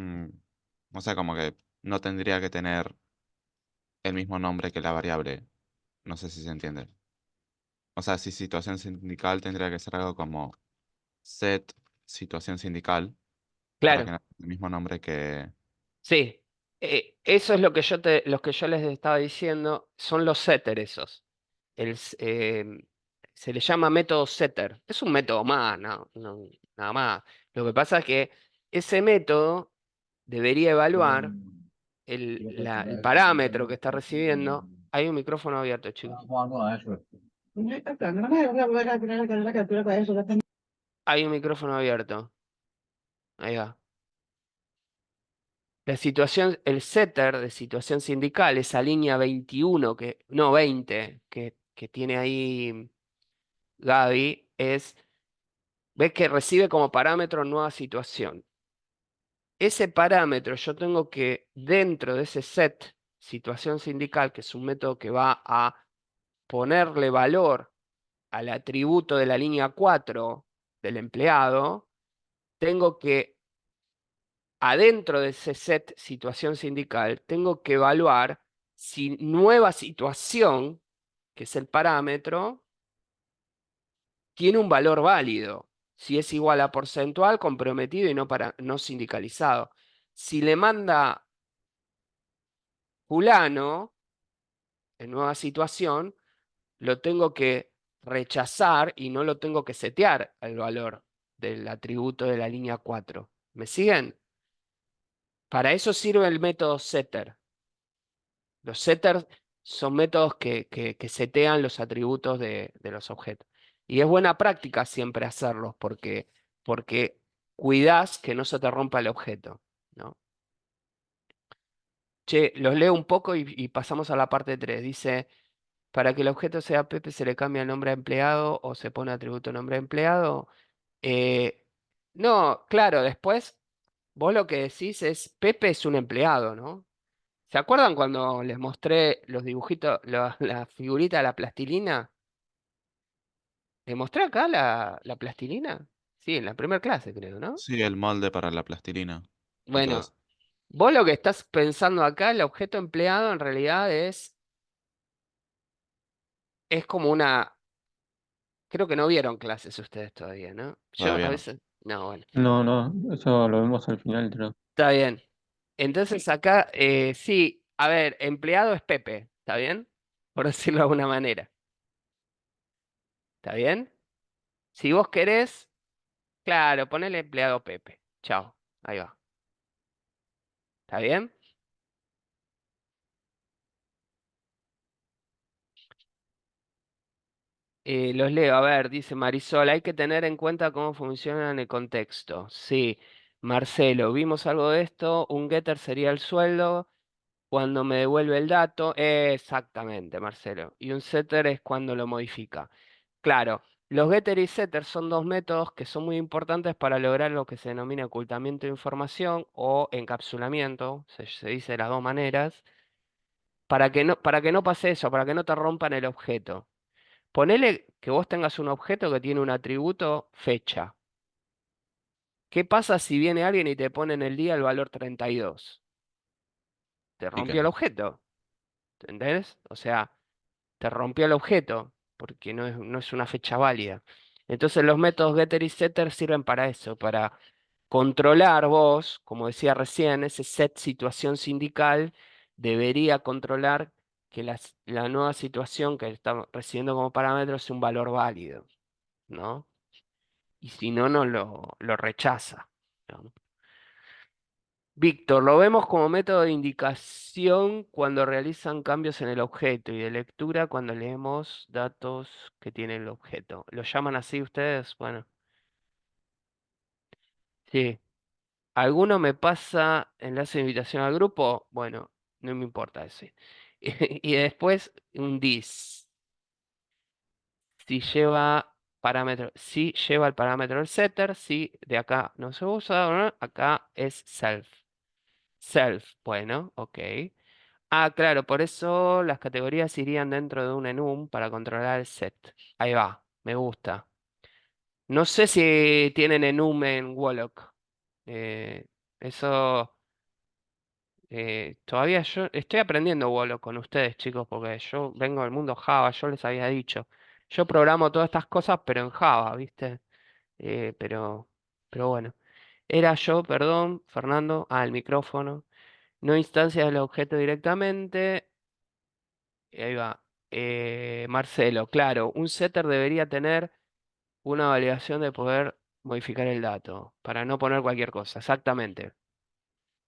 o sea, como que no tendría que tener el mismo nombre que la variable. No sé si se entiende. O sea, si situación sindical tendría que ser algo como set situación sindical para que Claro, no tenga el mismo nombre que... sí. Eso es lo que los que yo les estaba diciendo, son los setter esos. Se le llama método setter. Es un método más, nada más. Lo que pasa es que ese método debería evaluar el parámetro que está recibiendo. Hay un micrófono abierto, chicos. Hay un micrófono abierto. Ahí va. La situación, el setter de situación sindical, esa línea 21, no, 20, que tiene ahí Gaby, ves que recibe como parámetro nueva situación. Ese parámetro yo tengo que, dentro de ese set, situación sindical, que es un método que va a ponerle valor al atributo de la línea 4 del empleado, tengo que, adentro de ese set situación sindical, tengo que evaluar si nueva situación, que es el parámetro, tiene un valor válido, si es igual a porcentual comprometido y no sindicalizado. Si le manda fulano en nueva situación, lo tengo que rechazar y no lo tengo que setear al valor del atributo de la línea 4. ¿Me siguen? Para eso sirve el método setter. Los setters son métodos que setean los atributos de los objetos. Y es buena práctica siempre hacerlos porque cuidás que no se te rompa el objeto, ¿no? Che, los leo un poco y pasamos a la parte 3. Dice, para que el objeto sea Pepe se le cambia el nombre a empleado o se pone atributo nombre a empleado. Eh, no, claro, después vos lo que decís es Pepe es un empleado, ¿no? ¿Se acuerdan cuando les mostré los dibujitos, la figurita de la plastilina? ¿Les mostré acá la plastilina? Sí, en la primera clase creo, ¿no? Sí, el molde para la plastilina y todo Bueno, eso. vos lo que estás pensando acá, el objeto empleado en realidad es como una... Creo que no vieron clases ustedes todavía, ¿no? Yo a Todavía no. veces... No, bueno. No, no, eso lo vemos al final, creo. Está bien. Entonces acá, sí, a ver, empleado es Pepe, ¿está bien? Por decirlo de alguna manera. ¿Está bien? Si vos querés, claro, ponele empleado Pepe. Chao. Ahí va. ¿Está bien? Los leo. A ver, dice Marisol, hay que tener en cuenta cómo funciona en el contexto. Sí. Marcelo, vimos algo de esto. Un getter sería el sueldo cuando me devuelve el dato. Exactamente, Marcelo. Y un setter es cuando lo modifica. Claro, los getter y setter son dos métodos que son muy importantes para lograr lo que se denomina ocultamiento de información o encapsulamiento, se dice de las dos maneras, para que no pase eso, para que no te rompan el objeto. Ponele que vos tengas un objeto que tiene un atributo fecha. ¿Qué pasa si viene alguien y te pone en el día el valor 32? Te Y que rompió el objeto, ¿entendés? O sea, te rompió el objeto, porque no es una fecha válida. Entonces los métodos getter y setter sirven para eso, para controlar vos, como decía recién, ese set situación sindical debería controlar que la nueva situación que está recibiendo como parámetro es un valor válido, ¿no? Y si no, no lo rechaza, ¿no? Víctor, lo vemos como método de indicación cuando realizan cambios en el objeto y de lectura cuando leemos datos que tiene el objeto. ¿Lo llaman así ustedes? Bueno, sí. ¿Alguno me pasa enlace de invitación al grupo? Bueno, no me importa ese. Y después un dis. Si lleva parámetro, si lleva el parámetro el setter, si de acá no se usa, ¿no? Acá es self. Self, bueno, ok. Ah, claro, por eso las categorías irían dentro de un enum para controlar el set. Ahí va, me gusta. No sé si tienen enum en Wallock. Eh, eso todavía yo estoy aprendiendo Wallock con ustedes, chicos, porque yo vengo del mundo Java, yo les había dicho. Yo programo todas estas cosas, pero en Java, ¿viste? Eh, pero, pero bueno. Era yo, perdón, Fernando. Ah, el micrófono. No instancias del objeto directamente. Ahí va. Marcelo, claro, un setter debería tener una validación de poder modificar el dato para no poner cualquier cosa. Exactamente.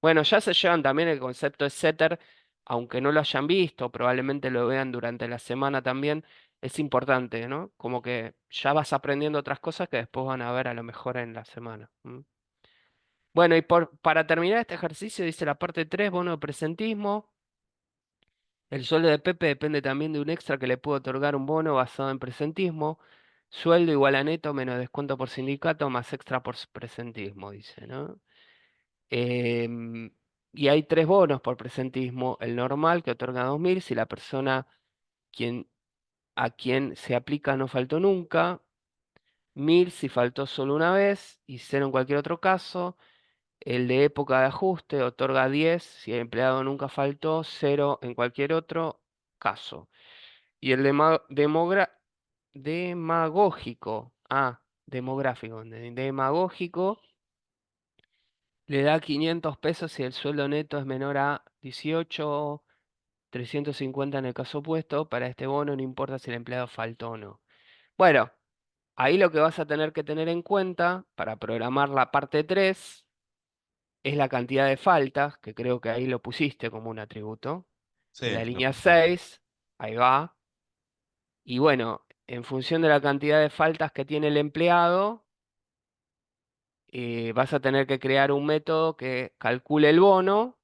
Bueno, ya se llevan también el concepto de setter, aunque no lo hayan visto, probablemente lo vean durante la semana también. Es importante, ¿no? Como que ya vas aprendiendo otras cosas que después van a ver a lo mejor en la semana. Bueno, y para terminar este ejercicio dice la parte 3, bono de presentismo. El sueldo de Pepe depende también de un extra que le puede otorgar un bono basado en presentismo. Sueldo igual a neto menos descuento por sindicato más extra por presentismo, dice, ¿no? Em, y hay 3 bonos por presentismo. El normal que otorga 2.000 si la persona quien, a quien se aplica no faltó nunca. 1.000 si faltó solo una vez y 0 en cualquier otro caso. El de época de ajuste otorga 10 si el empleado nunca faltó, 0 en cualquier otro caso. Y el demagógico, demográfico, demagógico, le da 500 pesos si el sueldo neto es menor a 18, 350 en el caso opuesto. Para este bono no importa si el empleado faltó o no. Bueno, ahí lo que vas a tener que tener en cuenta para programar la parte 3 es la cantidad de faltas, que creo que ahí lo pusiste como un atributo. En la Sí, lo línea puse. 6, ahí va. Y bueno, en función de la cantidad de faltas que tiene el empleado, vas a tener que crear un método que calcule el bono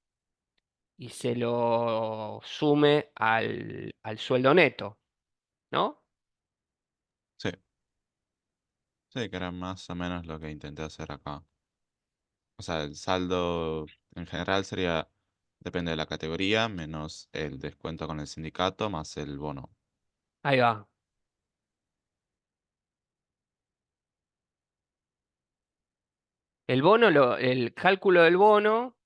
y se lo sume al sueldo neto, ¿no? Sí, sí, que era más o menos lo que intenté hacer acá. O sea, el saldo en general sería, depende de la categoría, menos el descuento con el sindicato, más el bono. Ahí va. El bono, el cálculo del bono,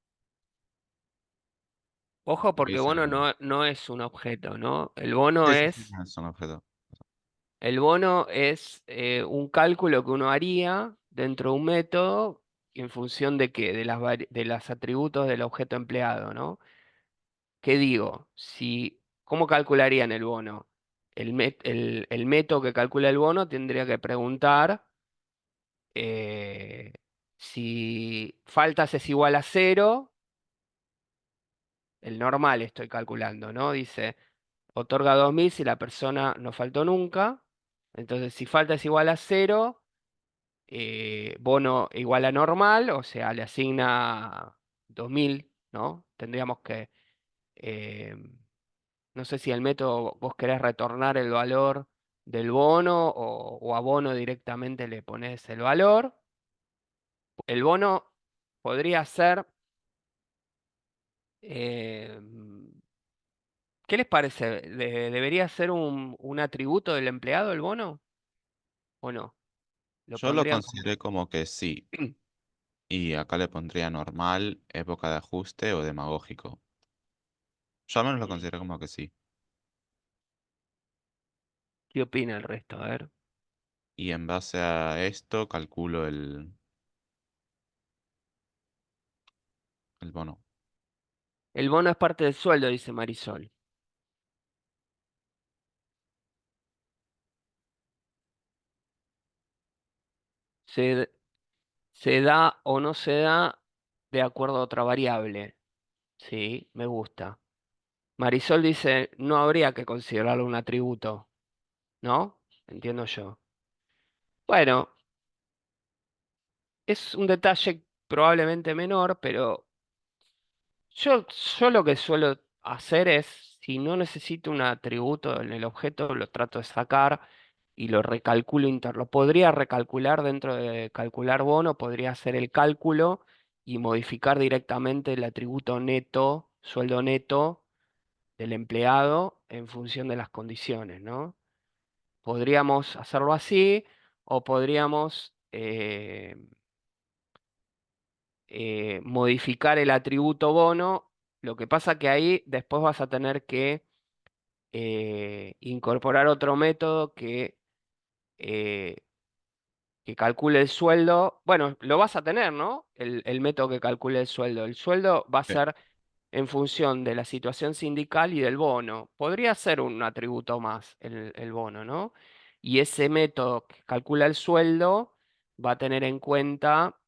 ojo Lo porque hice bono acá. no es un objeto, ¿no? El bono Sí, sí, sí, es es un objeto. un cálculo que uno haría dentro de un método en función de qué, de los atributos del objeto empleado, ¿no? ¿Qué digo? ¿Cómo calcularían el bono? El método que calcula el bono tendría que preguntar eh, si faltas es igual a 0, el normal estoy calculando, ¿no? Dice, otorga 2.000 si la persona no faltó nunca. Entonces, si falta es igual a 0, bono igual a normal, o sea, le asigna 2.000, ¿no? Tendríamos que, eh, no sé si el método vos querés retornar el valor del bono o a bono directamente le pones el valor. El bono podría ser, eh, ¿qué les parece? ¿Debería ser un atributo del empleado el bono o no? ¿Lo Yo lo pondrían como... consideré como que sí, y acá le pondría normal, época de ajuste o demagógico. Yo al menos lo consideré como que sí. ¿Qué opina el resto? A ver. Y en base a esto calculo el bono. El bono es parte del sueldo, dice Marisol. Se, se da o no se da de acuerdo a otra variable. Sí, me gusta. Marisol dice, no habría que considerarlo un atributo, ¿no? Entiendo yo. Bueno, es un detalle probablemente menor, pero yo lo que suelo hacer es, si no necesito un atributo en el objeto, lo trato de sacar y lo recalculo lo podría recalcular dentro de calcular bono, podría hacer el cálculo y modificar directamente el atributo neto, sueldo neto del empleado en función de las condiciones, ¿no? Podríamos hacerlo así o podríamos modificar el atributo bono. Lo que pasa que ahí después vas a tener que incorporar otro método eh, que calcule el sueldo. Bueno, lo vas a tener, ¿no? El método que calcule el sueldo. El sueldo va a Sí. ser en función de la situación sindical y del bono. Podría ser un atributo más el bono, ¿no? Y ese método que calcula el sueldo va a tener en cuenta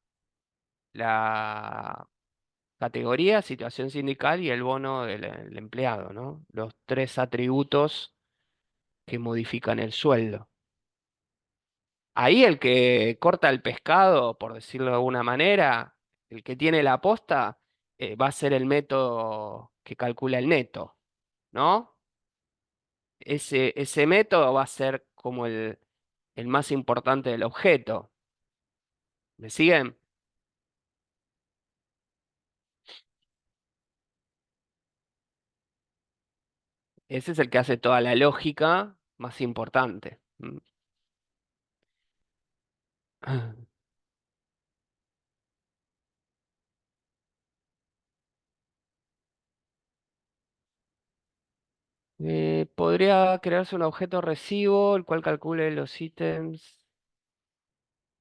la categoría, situación sindical y el bono del empleado, ¿no? Los 3 atributos que modifican el sueldo. Ahí el que corta el pescado, por decirlo de alguna manera, el que tiene la posta, va a ser el método que calcula el neto, ¿no? Ese método va a ser como el más importante del objeto. ¿Me siguen? Ese es el que hace toda la lógica más importante. ¿Mm? Podría crearse un objeto recibo, el cual calcule los ítems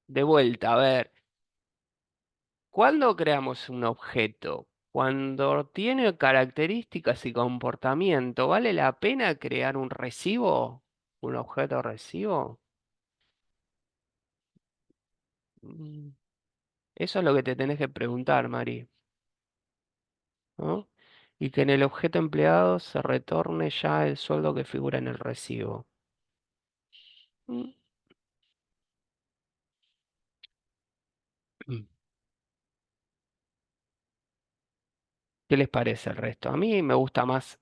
de vuelta. A ver, ¿cuándo creamos un objeto? Cuando tiene características y comportamiento, ¿vale la pena crear un recibo? ¿Un objeto recibo? Mm, Eso es lo que te tenés que preguntar, Mari, ¿no? Y que en el objeto empleado se retorne ya el sueldo que figura en el recibo. Mm, mm. ¿Qué les parece el resto? A mí me gusta más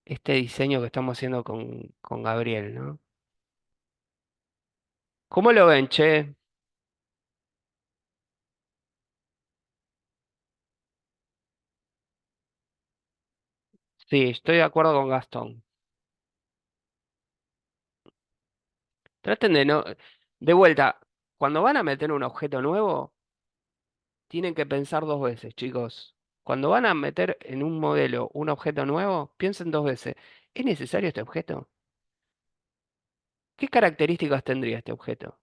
este diseño que estamos haciendo con Gabriel, ¿no? ¿Cómo lo ven, che? Sí, estoy de acuerdo con Gastón. Traten de no... De vuelta, cuando van a meter un objeto nuevo, tienen que pensar dos veces, chicos. Cuando van a meter en un modelo un objeto nuevo, piensen dos veces. ¿Es necesario este objeto? ¿Qué características tendría este objeto?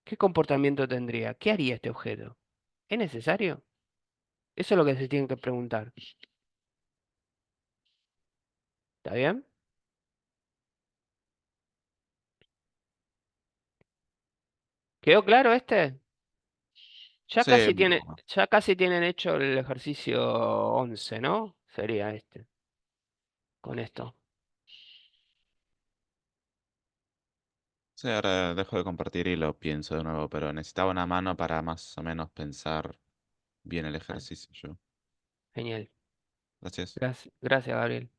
¿Qué comportamiento tendría? ¿Qué haría este objeto? ¿Es necesario? Eso es lo que se tienen que preguntar. ¿Está bien? ¿Quedó claro este? Sí, un poco más. Ya casi tienen hecho el ejercicio 11, ¿no? Sería este, con esto. Sí, ahora dejo de compartir y lo pienso de nuevo, pero necesitaba una mano para más o menos pensar bien el Ah, ejercicio yo. genial. Gracias. Gracias, Gabriel.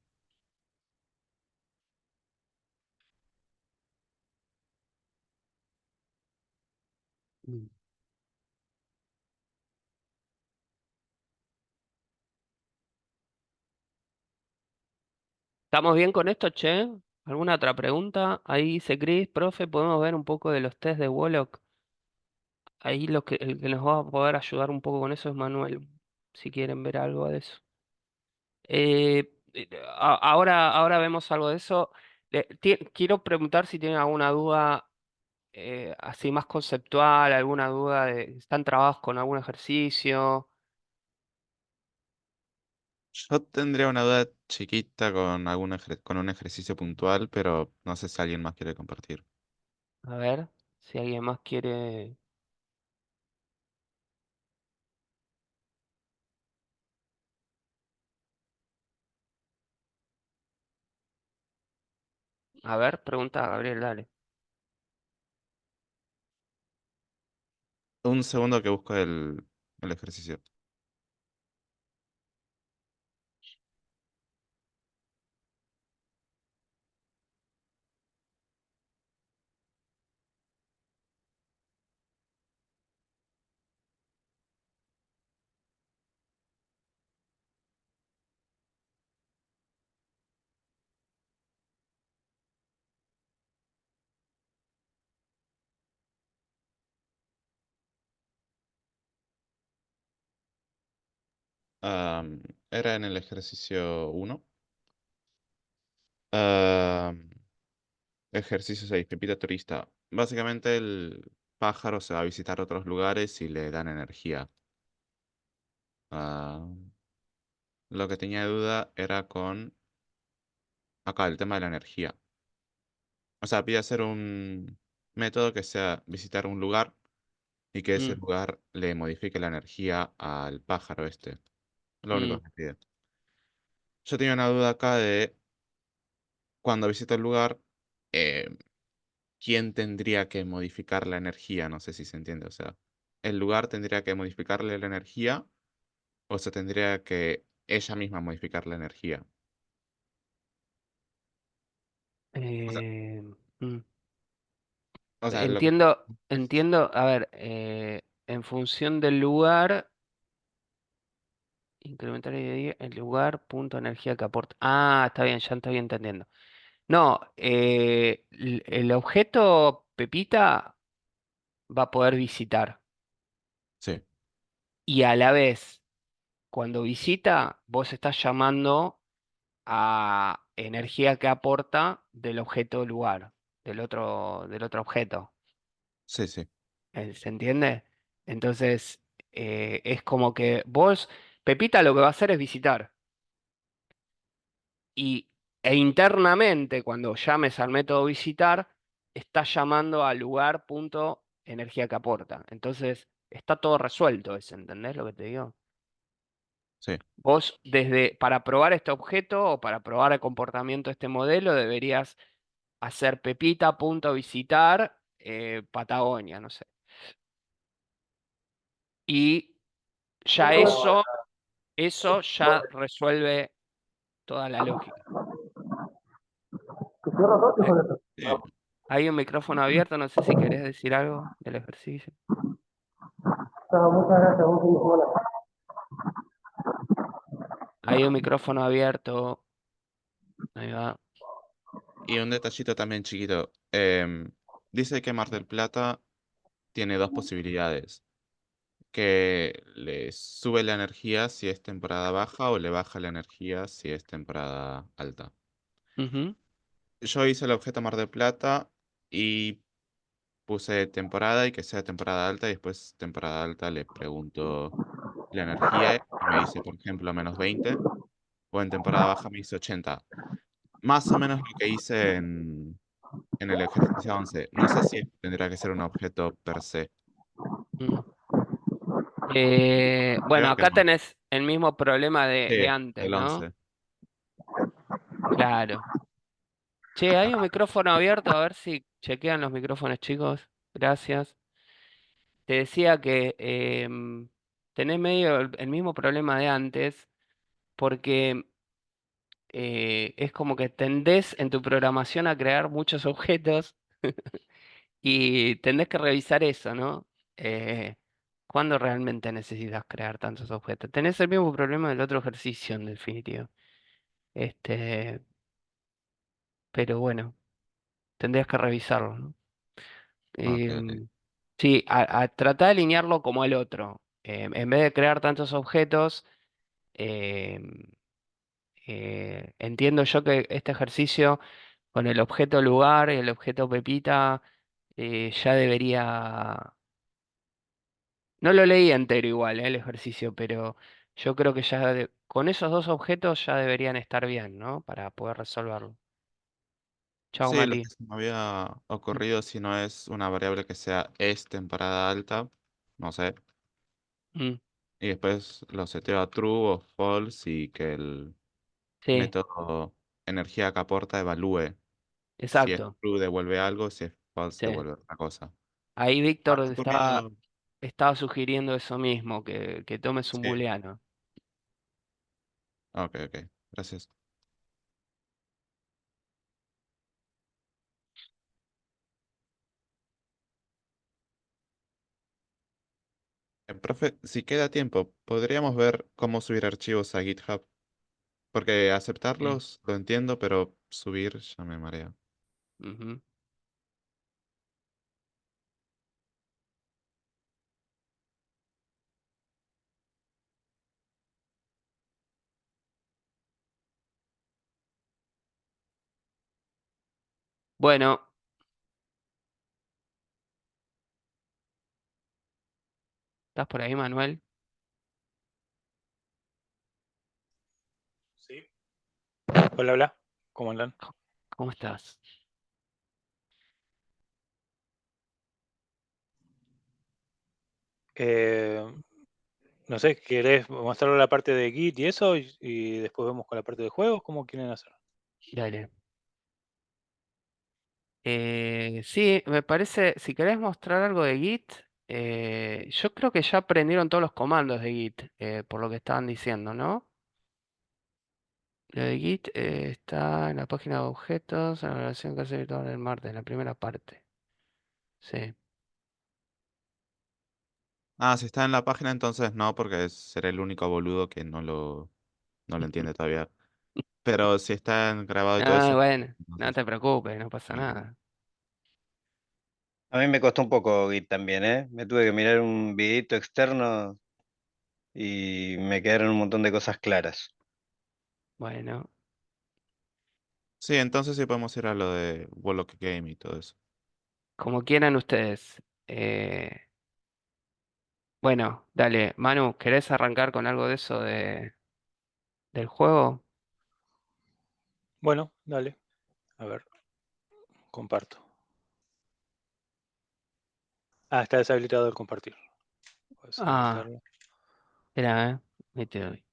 Mm. ¿Estamos bien con esto, che? ¿Alguna otra pregunta? Ahí dice Chris, profe, ¿podemos ver un poco de los test de Wollock? Ahí el que nos va a poder ayudar un poco con eso es Manuel, si quieren ver algo de eso. Ahora vemos algo de eso. Quiero preguntar si tienen alguna duda así más conceptual, alguna duda de, ¿están trabados con algún ejercicio? Yo tendría una duda chiquita con con un ejercicio puntual, pero no sé si alguien más quiere compartir. A ver, si alguien más quiere... A ver, pregunta a Gabriel, dale. Un segundo que busco el ejercicio. Am, Era en el ejercicio 1. Ejercicio 6, Pepita Turista. Básicamente el pájaro se va a visitar otros lugares y le dan energía. Ah, lo que tenía duda era con acá el tema de la energía. O sea, pide hacer un método que sea visitar un lugar y que ese Mm, lugar le modifique la energía al pájaro este. Lo único mm, que me pide. Yo tenía una duda acá de cuando visito el lugar. eh, ¿quién tendría que modificar la energía? No sé si se entiende. O sea, ¿el lugar tendría que modificarle la energía o se tendría que ella misma modificar la energía? O sea, Eh, mm. lo que... Entiendo, a ver, en función del lugar, incrementar el lugar, punto de energía que aporta. Ah, está bien, ya estoy entendiendo. No, el objeto Pepita va a poder visitar Sí, y a la vez, cuando visita, vos estás llamando a energía que aporta del objeto lugar, del otro objeto. sí, sí, ¿Se entiende? Entonces, es como que vos, Pepita lo que va a hacer es visitar. E internamente, cuando llames al método visitar, estás llamando al lugar punto energía que aporta. Entonces, está todo resuelto eso, ¿entendés lo que te digo? sí. Vos, para probar este objeto o para probar el comportamiento de este modelo, deberías hacer Pepita punto visitar Patagonia, no sé. Y ya eso ya resuelve toda la lógica. Eh, Sí. Hay un micrófono abierto, no sé si querés decir algo del ejercicio. Hay un micrófono abierto. Ahí va. Y un detallito también chiquito. Dice que Mar del Plata tiene dos posibilidades. Que le sube la energía si es temporada baja o le baja la energía si es temporada alta. Ujú, Yo hice el objeto Mar del Plata y puse temporada y que sea temporada alta y después temporada alta le pregunto la energía y me dice, por ejemplo, -20 o en temporada baja me dice 80. Más o menos lo que hice en el ejercicio 11. No sé si tendrá que ser un objeto per se. mm. Bueno, Creo que acá no. tenés el mismo problema de Sí, antes, el ¿no? 11. Claro. Che, hay un micrófono abierto, a ver si chequean los micrófonos, chicos. Gracias. Te decía que tenés medio el mismo problema de antes, porque es como que tendés en tu programación a crear muchos objetos y tendés que revisar eso, ¿no? Eh, ¿Cuándo realmente necesitas crear tantos objetos? Tenés el mismo problema del otro ejercicio, en definitiva. Este, pero bueno, tendrías que revisarlo, ¿no? Ok, ok. Em, sí, a tratar de alinearlo como el otro. En vez de crear tantos objetos, em, entiendo yo que este ejercicio con el objeto lugar y el objeto pepita ya debería... No lo leí entero igual, el ejercicio, pero yo creo que ya con esos dos objetos ya deberían estar bien, ¿no? Para poder resolverlo. Chao, Sí, lo que Mati. se me había Mm, ocurrido si no es una variable que sea es temporada alta, no sé, mm, y después lo seteo a true o false y que el sí, método energía que aporta evalúe si es exacto. true devuelve algo, si es false Sí. devuelve otra cosa. Ahí Víctor Ahora se me ocurrió... estaba sugiriendo eso mismo, que tomes un Sí, booleano. ok, ok, gracias. Profe, si queda tiempo, podríamos ver cómo subir archivos a GitHub, porque Sí. aceptarlos lo entiendo, pero subir ya me marea. Ujú. Bueno, ¿estás por ahí, Manuel? Sí. Hola, hola. ¿Cómo andan? ¿Cómo estás? Eh, no sé, ¿querés mostrar la parte de Git y eso? Y después vemos con la parte de juegos, ¿cómo quieren hacer? Dale. Sí, me parece, si querés mostrar algo de Git, yo creo que ya aprendieron todos los comandos de Git, por lo que estaban diciendo, ¿no? Lo de Git está en la página de objetos, en la relación que hace virtual del martes, en la primera parte. Sí. Ah, si está en la página, entonces no, porque seré el único boludo que no lo entiende todavía. Pero si está en grabado y todo Ah, eso, bueno, no entonces. te preocupes, no pasa Sí. nada. A mí me costó un poco Git también, ¿eh? Me tuve que mirar un videito externo y me quedaron un montón de cosas claras. Bueno, Sí, entonces sí podemos ir a lo de Warlock Game y todo eso. como quieran ustedes. Bueno, dale, Manu, ¿querés arrancar con algo de eso del juego? Bueno, dale. A ver, comparto. Ah, está deshabilitado el compartir. Puedes Ah, habilitarlo. espera, ahí te doy.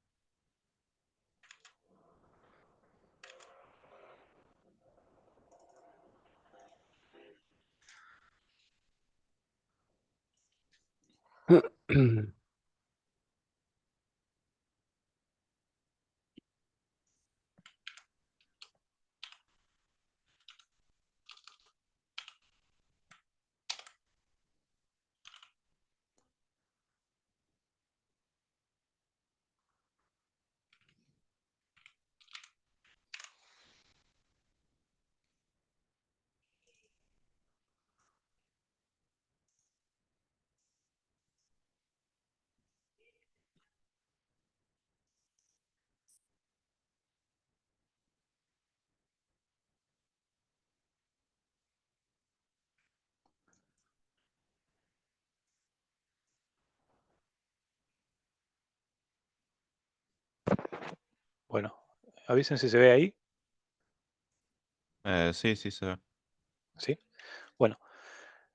Bueno, avisen si se ve ahí. Sí, sí se ve. ¿Sí? Bueno,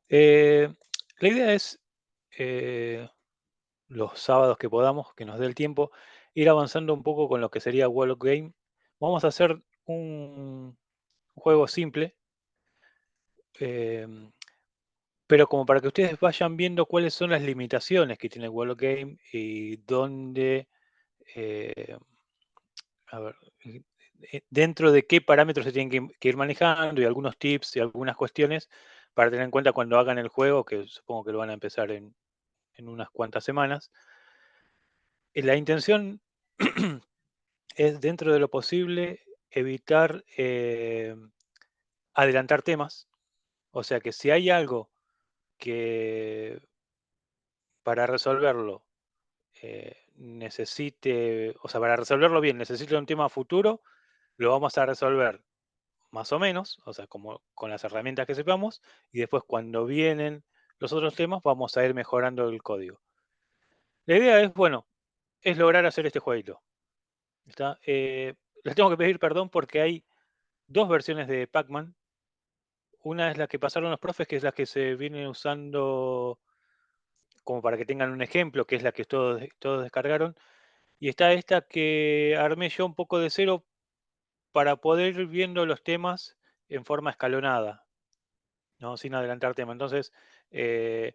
eh, la idea es los sábados que podamos, que nos dé el tiempo, ir avanzando un poco con lo que sería Wall of Game. Vamos a hacer un juego simple, em, pero como para que ustedes vayan viendo cuáles son las limitaciones que tiene Wall of Game y dónde, eh, a ver, dentro de qué parámetros se tienen que ir manejando y algunos tips y algunas cuestiones para tener en cuenta cuando hagan el juego, que supongo que lo van a empezar en unas cuantas semanas. La intención es, dentro de lo posible, evitar adelantar temas. O sea que si hay algo que para resolverlo necesite, o sea, para resolverlo bien, necesite un tema futuro, lo vamos a resolver más o menos, o sea, como con las herramientas que sepamos, y después cuando vienen los otros temas vamos a ir mejorando el código. La idea es, bueno, es lograr hacer este jueguito. ¿Está? Les tengo que pedir perdón porque hay dos versiones de Pac-Man. Una es la que pasaron los profes, que es la que se viene usando como para que tengan un ejemplo, que es la que todos descargaron. Y está esta que armé yo un poco de cero para poder ir viendo los temas en forma escalonada, ¿no? Sin adelantar tema. Entonces, eh,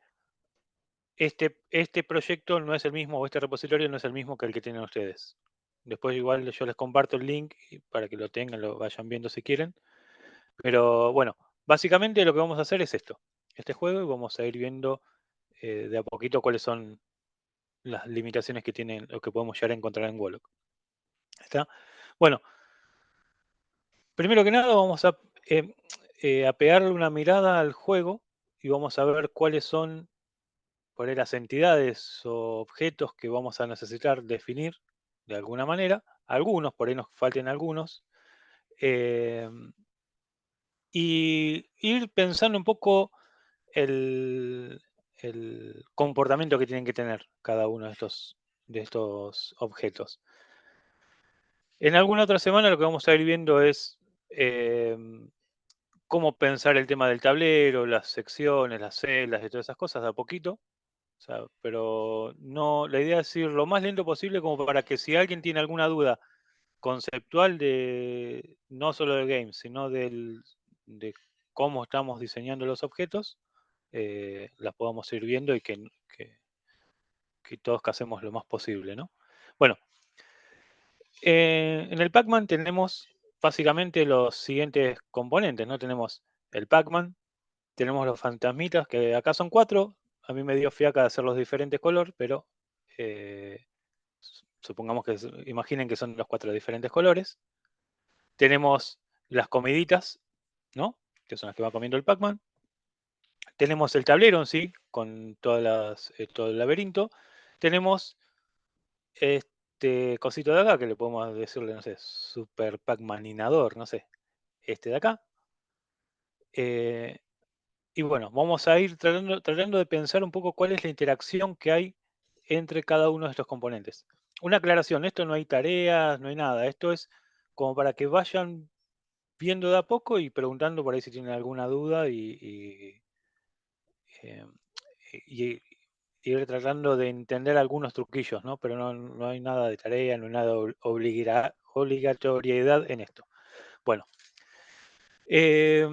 este proyecto no es el mismo, o este repositorio no es el mismo que el que tienen ustedes. Después igual yo les comparto el link para que lo tengan, lo vayan viendo si quieren. Pero bueno, básicamente lo que vamos a hacer es esto, este juego, y vamos a ir viendo de a poquito cuáles son las limitaciones que tienen, lo que podemos llegar a encontrar en Wolock. ¿Está? Bueno, primero que nada vamos a pegarle una mirada al juego y vamos a ver cuáles son por ahí las entidades o objetos que vamos a necesitar definir de alguna manera. Algunos, por ahí nos falten algunos. eh, y ir pensando un poco el, el comportamiento que tienen que tener cada uno de estos objetos. En alguna otra semana lo que vamos a ir viendo es cómo pensar el tema del tablero, las secciones, las celdas y todas esas cosas de a poquito. O sea, pero no, la idea es ir lo más lento posible como para que si alguien tiene alguna duda conceptual de no solo de games, sino de cómo estamos diseñando los objetos, las podamos ir viendo y que todos casemos lo más posible, ¿no? Bueno, en el Pac-Man tenemos básicamente los siguientes componentes, ¿no? Tenemos el Pac-Man, tenemos los fantasmitas, que acá son 4. A mí me dio fiaca de hacerlos de diferentes color, pero supongamos que imaginen que son los 4 diferentes colores. Tenemos las comiditas, ¿no? Que son las que va comiendo el Pac-Man. Tenemos el tablero en sí, con todas todo el laberinto. Tenemos este cosito de acá, que le podemos decirle, no sé, Super Pac-Maninador, no sé, este de acá. Y bueno, vamos a ir tratando de pensar un poco cuál es la interacción que hay entre cada uno de estos componentes. Una aclaración, esto no hay tareas, no hay nada, esto es como para que vayan viendo de a poco y preguntando por ahí si tienen alguna duda eh, y ir tratando de entender algunos truquillos, ¿no? Pero no hay nada de tarea, no hay nada de obligatoriedad en esto. Bueno, eh,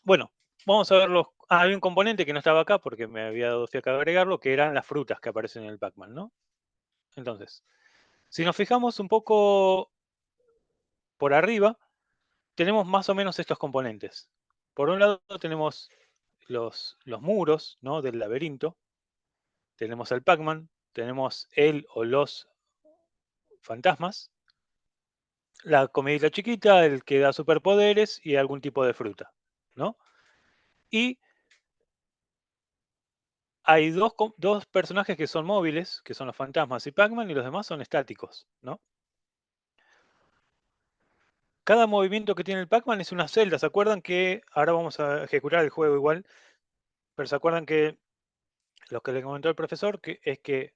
bueno, vamos a ver los... hay un componente que no estaba acá porque me había dado fiaca agregarlo, que eran las frutas que aparecen en el Pac-Man, ¿no? Entonces, si nos fijamos un poco por arriba, tenemos más o menos estos componentes. Por un lado tenemos los muros, ¿no?, del laberinto. Tenemos al Pac-Man, tenemos el o los fantasmas, la comidita chiquita, el que da superpoderes y algún tipo de fruta, ¿no? Y hay dos personajes que son móviles, que son los fantasmas y Pac-Man, y los demás son estáticos, ¿no? Cada movimiento que tiene el Pac-Man es una celda. ¿Se acuerdan que ahora vamos a ejecutar el juego igual? Pero ¿se acuerdan que lo que le comentó el profesor es que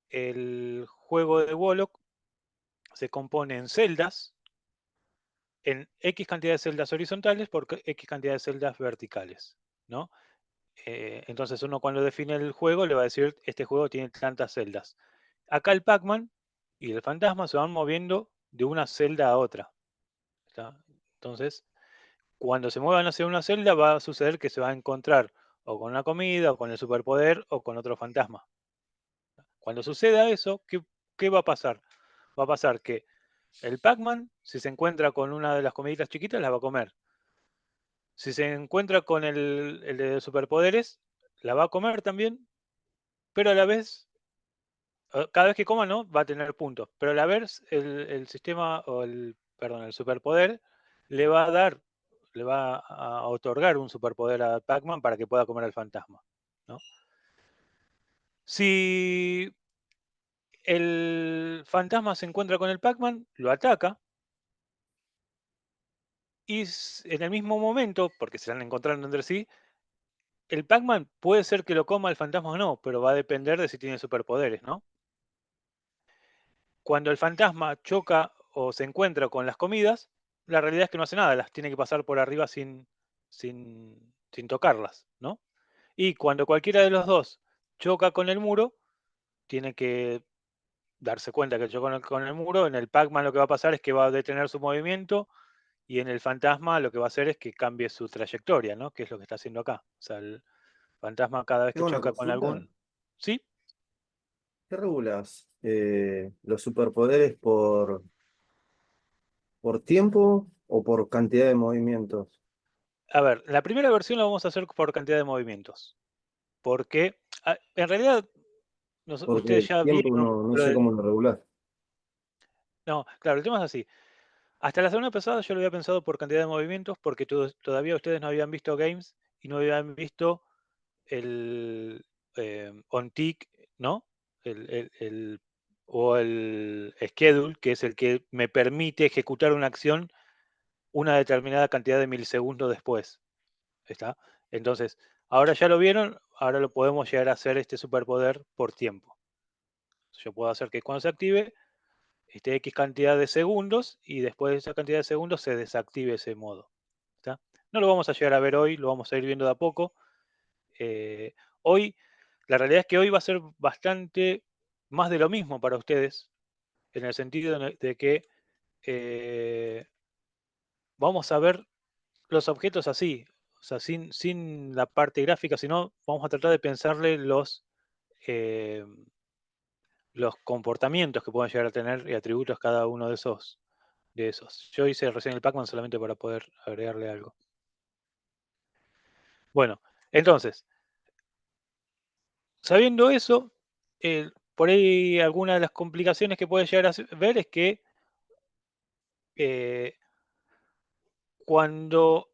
el juego de Wolok se compone en celdas, en X cantidad de celdas horizontales por X cantidad de celdas verticales, ¿no? Entonces uno cuando define el juego le va a decir, este juego tiene tantas celdas. Acá el Pac-Man y el fantasma se van moviendo de una celda a otra, ¿está? Entonces, cuando se muevan hacia una celda va a suceder que se va a encontrar o con una comida, o con el superpoder, o con otro fantasma. Cuando suceda eso, ¿qué va a pasar? Va a pasar que el Pac-Man, si se encuentra con una de las comiditas chiquitas, la va a comer. Si se encuentra con el de superpoderes, la va a comer también, pero a la vez, cada vez que coma, ¿no?, va a tener puntos. Pero a la vez, el sistema, perdón, el superpoder le va a dar, le va a otorgar un superpoder a Pac-Man para que pueda comer al fantasma, ¿no? Si el fantasma se encuentra con el Pac-Man, lo ataca, y en el mismo momento, porque se van encontrando entre sí, el Pac-Man puede ser que lo coma el fantasma o no, pero va a depender de si tiene superpoderes, ¿no? Cuando el fantasma choca o se encuentra con las comidas, la realidad es que no hace nada, las tiene que pasar por arriba sin tocarlas, ¿no? Y cuando cualquiera de los dos choca con el muro, tiene que darse cuenta que chocó con el muro. En el Pac-Man lo que va a pasar es que va a detener su movimiento, y en el fantasma lo que va a hacer es que cambie su trayectoria, ¿no? Que es lo que está haciendo acá. O sea, el fantasma cada vez que Tengo una choca con consulta. algún... ¿Sí? ¿Qué regulas? ¿Los superpoderes por tiempo o por cantidad de movimientos? A ver, la primera versión la vamos a hacer por cantidad de movimientos. Porque en realidad Porque ustedes el ya tiempo vieron no sé cómo lo regulás. No, claro, el tema es así. Hasta la semana pasada yo lo había pensado por cantidad de movimientos porque todavía ustedes no habían visto Games y no habían visto el on-tick, ¿no? O el schedule, que es el que me permite ejecutar una acción una determinada cantidad de milisegundos después. ¿Está? Entonces, ahora ya lo vieron, ahora lo podemos llegar a hacer este superpoder por tiempo. Yo puedo hacer que cuando se active esté X cantidad de segundos y después de esa cantidad de segundos se desactive ese modo. ¿Está? No lo vamos a llegar a ver hoy, lo vamos a ir viendo de a poco. Hoy, la realidad es que hoy va a ser bastante más de lo mismo para ustedes, en el sentido de que vamos a ver los objetos así, o sea, sin la parte gráfica, sino vamos a tratar de pensarle eh, los comportamientos que puedan llegar a tener y atributos cada uno de esos. Yo hice recién el Pac-Man solamente para poder agregarle algo. Bueno, entonces, sabiendo eso, por ahí alguna de las complicaciones que puede llegar a ver es que eh, cuando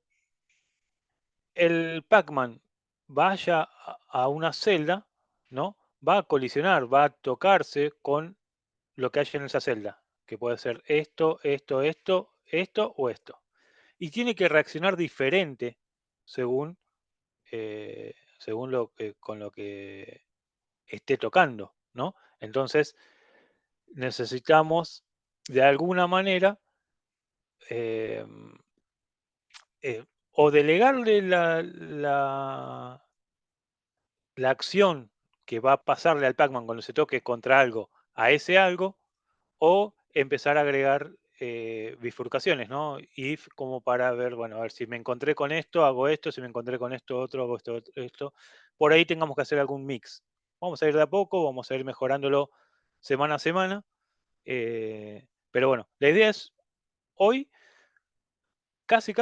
el Pac-Man vaya a una celda, ¿no? Va a colisionar, va a tocarse con lo que haya en esa celda, que puede ser esto, esto, esto, esto o esto. Y tiene que reaccionar diferente según, según con lo que esté tocando, ¿no? Entonces necesitamos de alguna manera eh, o delegarle la acción que va a pasarle al Pac-Man cuando se toque contra algo a ese algo, o empezar a agregar bifurcaciones, ¿no? If como para ver, bueno, a ver si me encontré con esto, hago esto, si me encontré con esto otro, hago esto. Por ahí tengamos que hacer algún mix. Vamos a ir de a poco, vamos a ir mejorándolo semana a semana. Pero bueno, la idea es hoy casi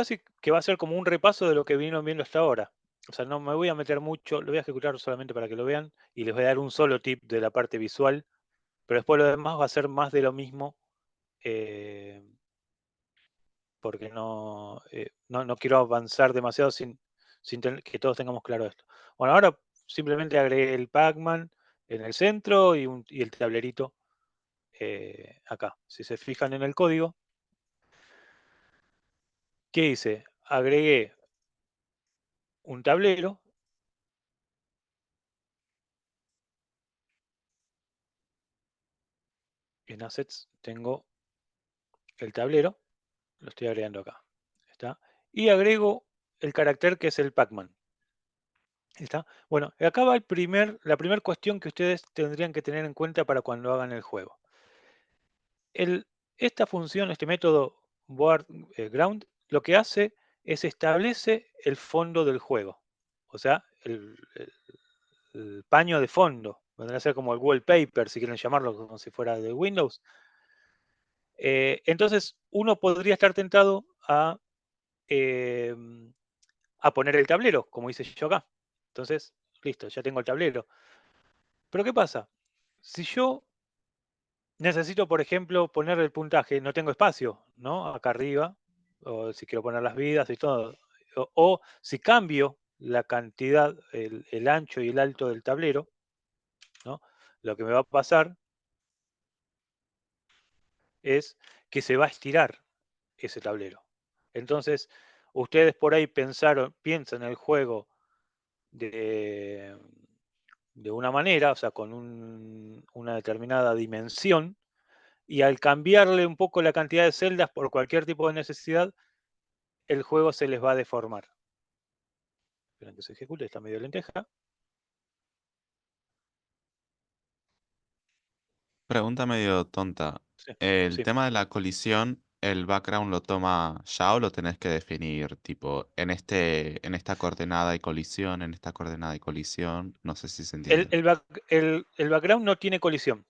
que va a ser como un repaso de lo que vinieron viendo hasta ahora. O sea, no me voy a meter mucho, lo voy a ejecutar solamente para que lo vean y les voy a dar un solo tip de la parte visual, pero después lo demás va a ser más de lo mismo, eh, porque no quiero avanzar demasiado sin que todos tengamos claro esto. Bueno, ahora simplemente agregué el Pac-Man en el centro y el tablerito acá. Si se fijan en el código, ¿qué hice? Agregué un tablero. En Assets tengo el tablero, lo estoy agregando acá. ¿Está? Y agrego el carácter que es el Pac-Man. ¿Está? Bueno, acá va la primera cuestión que ustedes tendrían que tener en cuenta para cuando hagan el juego. Esta función, este método board ground, lo que hace es establece el fondo del juego. O sea, el paño de fondo. Vendrá a ser como el wallpaper, si quieren llamarlo como si fuera de Windows. Entonces, uno podría estar tentado eh, a poner el tablero, como hice yo acá. Entonces, listo, ya tengo el tablero. Pero ¿qué pasa? Si yo necesito, por ejemplo, poner el puntaje, no tengo espacio, ¿no? Acá arriba, o si quiero poner las vidas y todo. O si cambio la cantidad, el ancho y el alto del tablero, ¿no? Lo que me va a pasar es que se va a estirar ese tablero. Entonces, ustedes por ahí piensan el juego de, de una manera, o sea, con una determinada dimensión, y al cambiarle un poco la cantidad de celdas por cualquier tipo de necesidad, el juego se les va a deformar. Esperen que se ejecute, está medio lenteja. Pregunta medio tonta. Sí, ¿El sí. tema de la colisión, el background lo toma ya o lo tenés que definir? Tipo, en esta coordenada hay colisión, en esta coordenada hay colisión. No sé si se El, entiende. el el background no tiene colisión.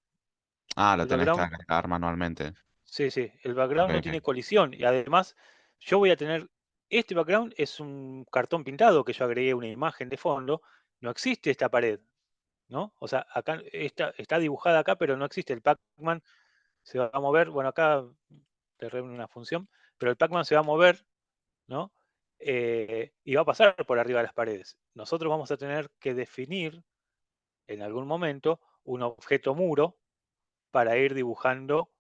Ah, lo El tenés que background, agregar manualmente. sí, sí, el Ok, background no ok. tiene colisión. Y además, yo voy a tener, este background es un cartón pintado que yo agregué una imagen de fondo. No existe esta pared, ¿no? O sea, acá está dibujada acá, pero no existe. El Pac-Man se va a mover, bueno, acá te reúne una función, pero el Pac-Man se va a mover, ¿no? Y va a pasar por arriba de las paredes. Nosotros vamos a tener que definir en algún momento un objeto muro para ir dibujando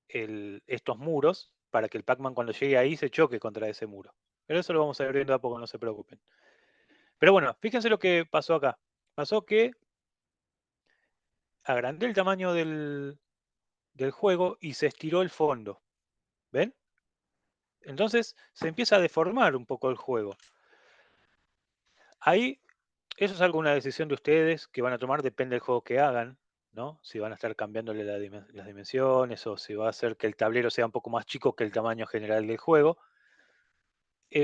estos muros para que el Pac-Man cuando llegue ahí se choque contra ese muro. Pero eso lo vamos a ir viendo a poco, no se preocupen. Pero bueno, fíjense lo que pasó acá. Pasó que agrandé el tamaño del juego y se estiró el fondo. ¿Ven? Entonces se empieza a deformar un poco el juego. Ahí, eso es alguna decisión de ustedes que van a tomar, depende del juego que hagan, ¿no? Si van a estar cambiándole las dimensiones o si va a hacer que el tablero sea un poco más chico que el tamaño general del juego.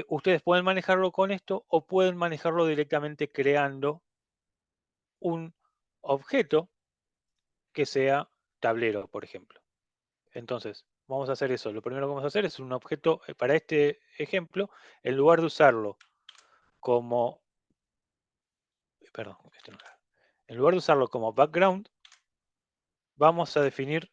ustedes pueden manejarlo con esto o pueden manejarlo directamente creando un objeto que sea tablero, por ejemplo. Entonces, vamos a hacer eso. Lo primero que vamos a hacer es un objeto, para este ejemplo, en lugar de usarlo como, perdón, en lugar de usarlo como background, vamos a definir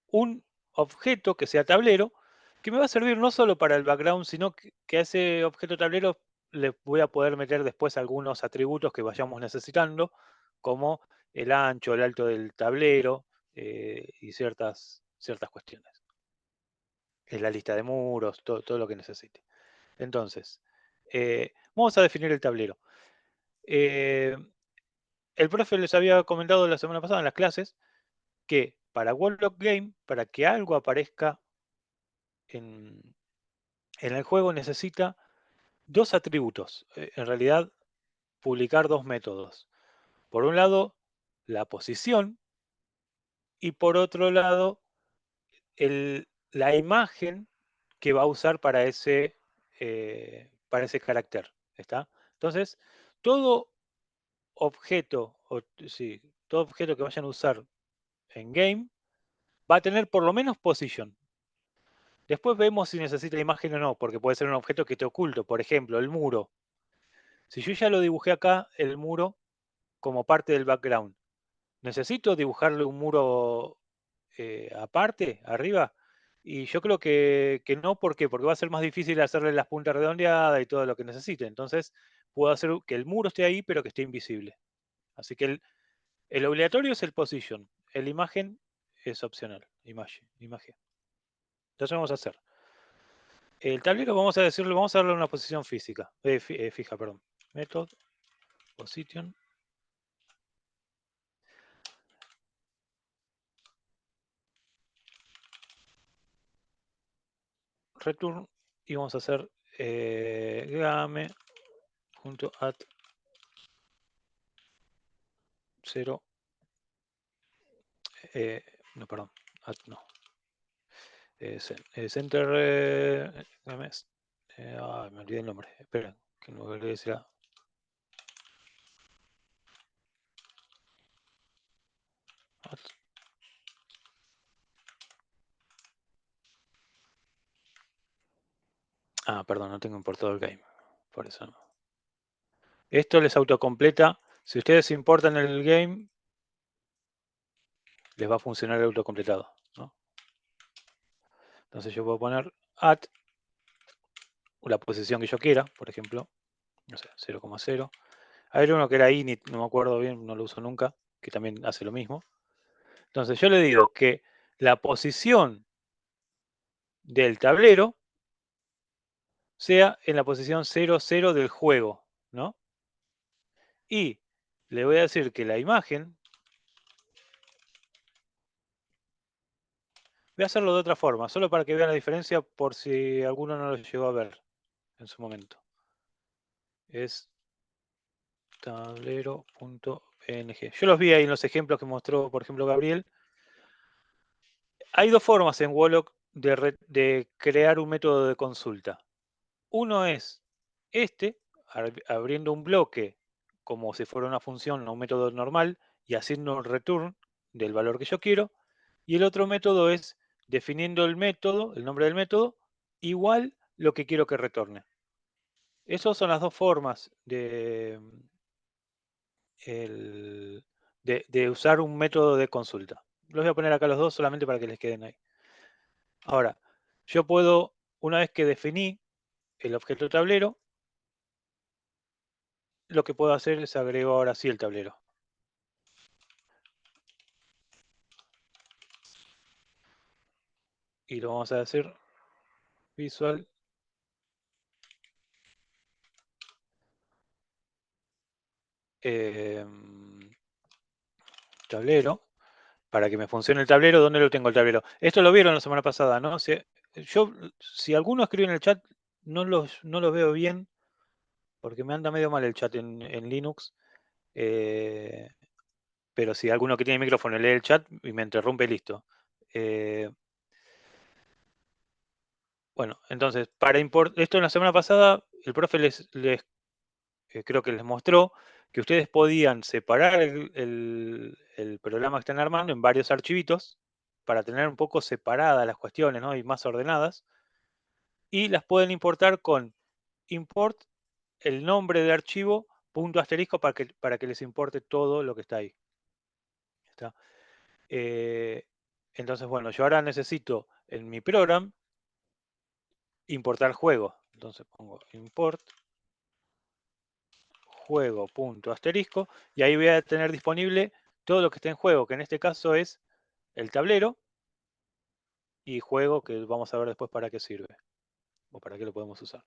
un objeto que sea tablero, que me va a servir no solo para el background, sino que a ese objeto tablero le voy a poder meter después algunos atributos que vayamos necesitando, como el ancho, el alto del tablero y ciertas cuestiones. Es la lista de muros, todo lo que necesite. Entonces, vamos a definir el tablero. El profe les había comentado la semana pasada en las clases que para Warlock Game, para que algo aparezca en el juego, necesita dos atributos. En realidad, publicar dos métodos. Por un lado, la posición y por otro lado, la imagen que va a usar para ese carácter. ¿Está? Entonces, todo objeto, sí, todo objeto que vayan a usar en game va a tener por lo menos position. Después vemos si necesita imagen o no, porque puede ser un objeto que esté oculto. Por ejemplo, el muro. Si yo ya lo dibujé acá, el muro, como parte del background, ¿necesito dibujarle un muro aparte, arriba? Y yo creo que no, ¿por qué? Porque va a ser más difícil hacerle las puntas redondeadas y todo lo que necesite. Entonces, puedo hacer que el muro esté ahí, pero que esté invisible. Así que el obligatorio es el position. El imagen es opcional. Imagen. Entonces vamos a hacer. El tablero vamos a decirle, vamos a darle una posición física. Fija, perdón. Method, position. Return. Y vamos a hacer game.add 0. No, perdón. Add no. Center. Me olvidé el nombre. Esperen, que no voy a decir. Perdón, no tengo importado el game. Por eso no. Esto les autocompleta. Si ustedes importan el game, les va a funcionar el autocompletado, ¿no? Entonces yo puedo poner add la posición que yo quiera, por ejemplo, no sé, 0,0. Hay uno que era init, no me acuerdo bien, no lo uso nunca, que también hace lo mismo. Entonces yo le digo que la posición del tablero sea en la posición 00 del juego, ¿no? Y le voy a decir que la imagen, voy a hacerlo de otra forma, solo para que vean la diferencia por si alguno no lo llegó a ver en su momento. Es tablero.png. Yo los vi ahí en los ejemplos que mostró, por ejemplo, Gabriel. Hay dos formas en Warlock de crear un método de consulta. Uno es abriendo un bloque como si fuera una función o un método normal y haciendo un return del valor que yo quiero. Y el otro método es definiendo el método, el nombre del método, igual lo que quiero que retorne. Esas son las dos formas de usar un método de consulta. Los voy a poner acá los dos solamente para que les queden ahí. Ahora, yo puedo, una vez que definí el objeto tablero, lo que puedo hacer es agrego ahora sí el tablero. Y lo vamos a hacer visual. Tablero. Para que me funcione el tablero, ¿dónde lo tengo el tablero? Esto lo vieron la semana pasada, ¿no? Si alguno escribe en el chat, no los veo bien, porque me anda medio mal el chat en Linux. Pero si alguno que tiene micrófono lee el chat y me interrumpe, listo. Bueno, entonces, para esto en la semana pasada, el profe creo que les mostró que ustedes podían separar el programa que están armando en varios archivitos para tener un poco separadas las cuestiones, ¿no? Y más ordenadas. Y las pueden importar con import el nombre de archivo punto asterisco para que les importe todo lo que está ahí. ¿Está? Entonces, bueno, yo ahora necesito en mi program importar juego. Entonces pongo import juego punto asterisco y ahí voy a tener disponible todo lo que está en juego, que en este caso es el tablero y juego, que vamos a ver después para qué sirve o para qué lo podemos usar.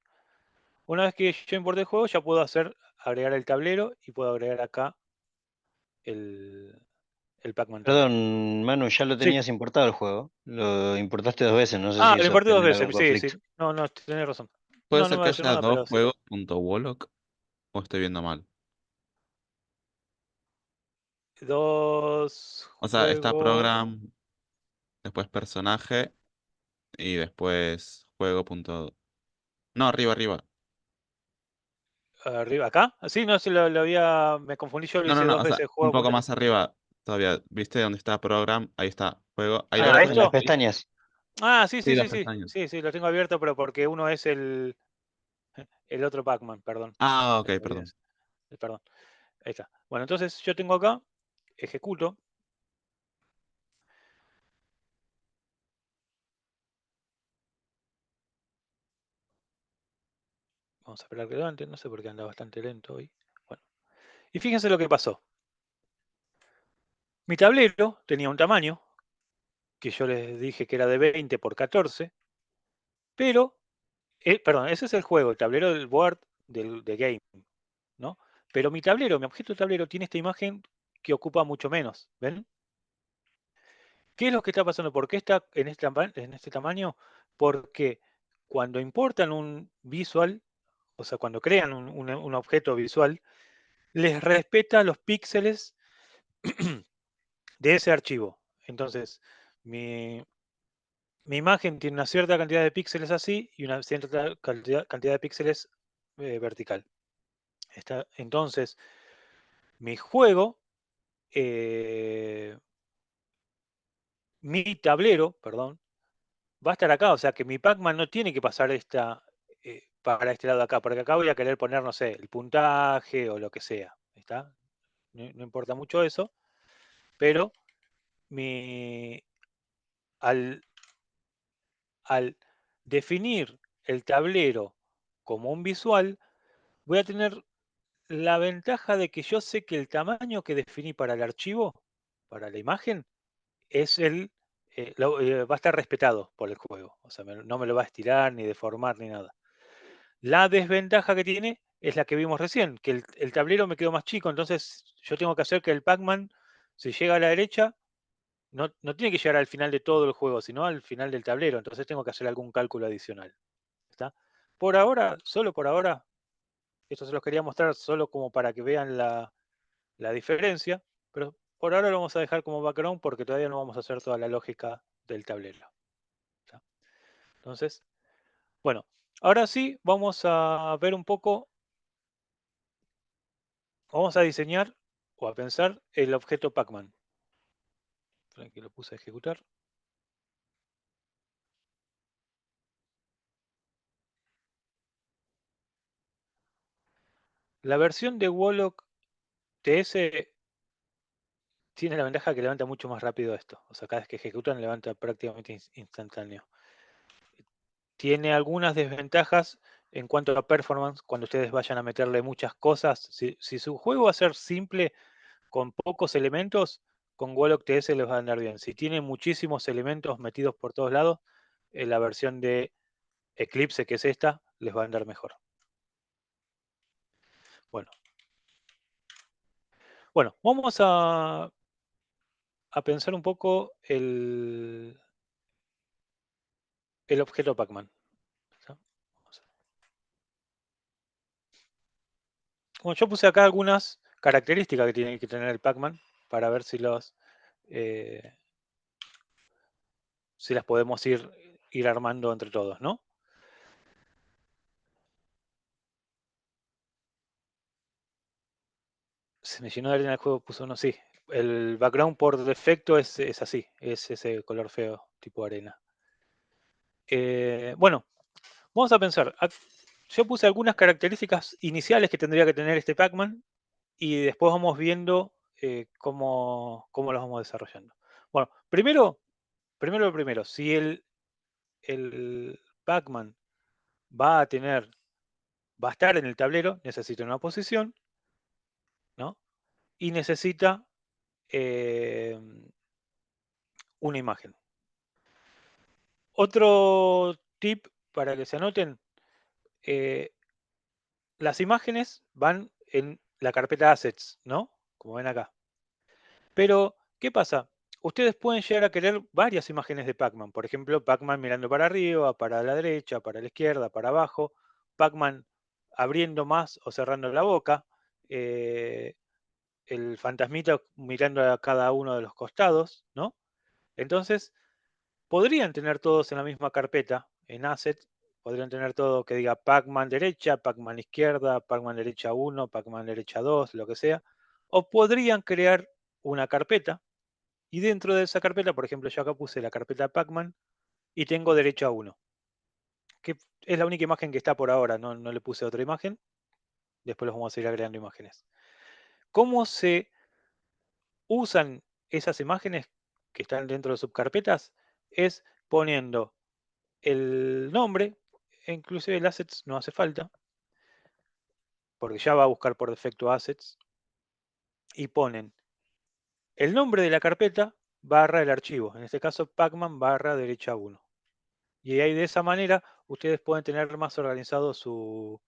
Una vez que yo importé el juego, ya puedo agregar el tablero y puedo agregar acá el, el Pac-Man también. Perdón, Manu, ya lo Sí. tenías importado el juego. Lo importaste 2 veces, no sé Ah, si lo eso importé 2 genera veces, algún sí, conflicto. sí. No, no, tenés razón. Puede No, no ser me que va a decir haya nada, dos pero sí. juegos.walloc o estoy viendo mal. Dos O sea, está juego. program, después personaje y después juego. No, arriba. Arriba, acá. Sí, no, sí, lo había. Me confundí, yo lo hice No, dos o sea, veces un juego. poco más arriba todavía. ¿Viste dónde está program? Ahí está, juego. Ahí lo Ah, ves En las ¿esto? ahí. pestañas. Ah, sí, Sí, sí, las sí, sí. pestañas. Sí, sí, lo tengo abierto, pero porque uno es el otro Pac-Man, perdón. Ah, ok, Me olvidé perdón. eso. Perdón. Ahí está. Bueno, entonces yo tengo acá, ejecuto. Vamos a esperar que levante, no sé por qué anda bastante lento hoy. Bueno, y fíjense lo que pasó. Mi tablero tenía un tamaño, que yo les dije que era de 20 por 14, pero, perdón, ese es el juego, el tablero del board de game, ¿no? Pero mi tablero, mi objeto de tablero tiene esta imagen que ocupa mucho menos, ¿ven? ¿Qué es lo que está pasando? ¿Por qué está en este tamaño? Porque cuando importan un visual, o sea, cuando crean un objeto visual, les respeta los píxeles de ese archivo. Entonces, mi imagen tiene una cierta cantidad de píxeles así y una cierta cantidad de píxeles vertical. Entonces, mi juego, eh, mi tablero, perdón, va a estar acá. O sea que mi Pac-Man no tiene que pasar para este lado de acá, porque acá voy a querer poner, no sé, el puntaje o lo que sea. ¿Está? No importa mucho eso, pero mi, al, al definir el tablero como un visual, voy a tener la ventaja de que yo sé que el tamaño que definí para el archivo, para la imagen, es va a estar respetado por el juego. O sea, no me lo va a estirar, ni deformar, ni nada. La desventaja que tiene es la que vimos recién, que el tablero me quedó más chico, entonces yo tengo que hacer que el Pac-Man, si llega a la derecha, no tiene que llegar al final de todo el juego, sino al final del tablero. Entonces tengo que hacer algún cálculo adicional. ¿Está? Por ahora, solo por ahora, esto se los quería mostrar solo como para que vean la diferencia, pero por ahora lo vamos a dejar como background porque todavía no vamos a hacer toda la lógica del tablero. ¿Está? Entonces, bueno, ahora sí vamos a ver un poco, vamos a diseñar o a pensar el objeto Pac-Man. Aquí lo puse a ejecutar. La versión de Wallock TS tiene la ventaja que levanta mucho más rápido esto. O sea, cada vez que ejecutan levanta prácticamente instantáneo. Tiene algunas desventajas en cuanto a performance cuando ustedes vayan a meterle muchas cosas. Si su juego va a ser simple con pocos elementos, con Wallock TS les va a andar bien. Si tiene muchísimos elementos metidos por todos lados, la versión de Eclipse, que es esta, les va a andar mejor. Bueno, vamos a pensar un poco el objeto Pac-Man. Bueno, yo puse acá algunas características que tiene que tener el Pac-Man para ver si las podemos ir armando entre todos, ¿no? Se me llenó de arena el juego, puso uno, sí. El background por defecto es así, es ese color feo, tipo arena. Bueno, vamos a pensar. Yo puse algunas características iniciales que tendría que tener este Pac-Man y después vamos viendo cómo los vamos desarrollando. Bueno, primero, si el Pac-Man va a estar en el tablero, necesita una posición, ¿no? Y necesita eh, una imagen. Otro tip para que se anoten, eh, las imágenes van en la carpeta Assets, ¿no? Como ven acá. Pero, ¿qué pasa? Ustedes pueden llegar a querer varias imágenes de Pac-Man. Por ejemplo, Pac-Man mirando para arriba, para la derecha, para la izquierda, para abajo. Pac-Man abriendo más o cerrando la boca. eh, el fantasmita mirando a cada uno de los costados, ¿no? Entonces, podrían tener todos en la misma carpeta, en Assets. Podrían tener todo que diga Pac-Man derecha, Pac-Man izquierda, Pac-Man derecha 1, Pac-Man derecha 2, lo que sea. O podrían crear una carpeta y dentro de esa carpeta, por ejemplo, yo acá puse la carpeta Pac-Man y tengo derecha 1, que es la única imagen que está por ahora, no le puse otra imagen. Después los vamos a ir agregando imágenes. ¿Cómo se usan esas imágenes que están dentro de subcarpetas? Es poniendo el nombre, e inclusive el assets no hace falta, porque ya va a buscar por defecto assets, y ponen el nombre de la carpeta barra el archivo, en este caso Pacman barra derecha 1. Y ahí de esa manera ustedes pueden tener más organizado su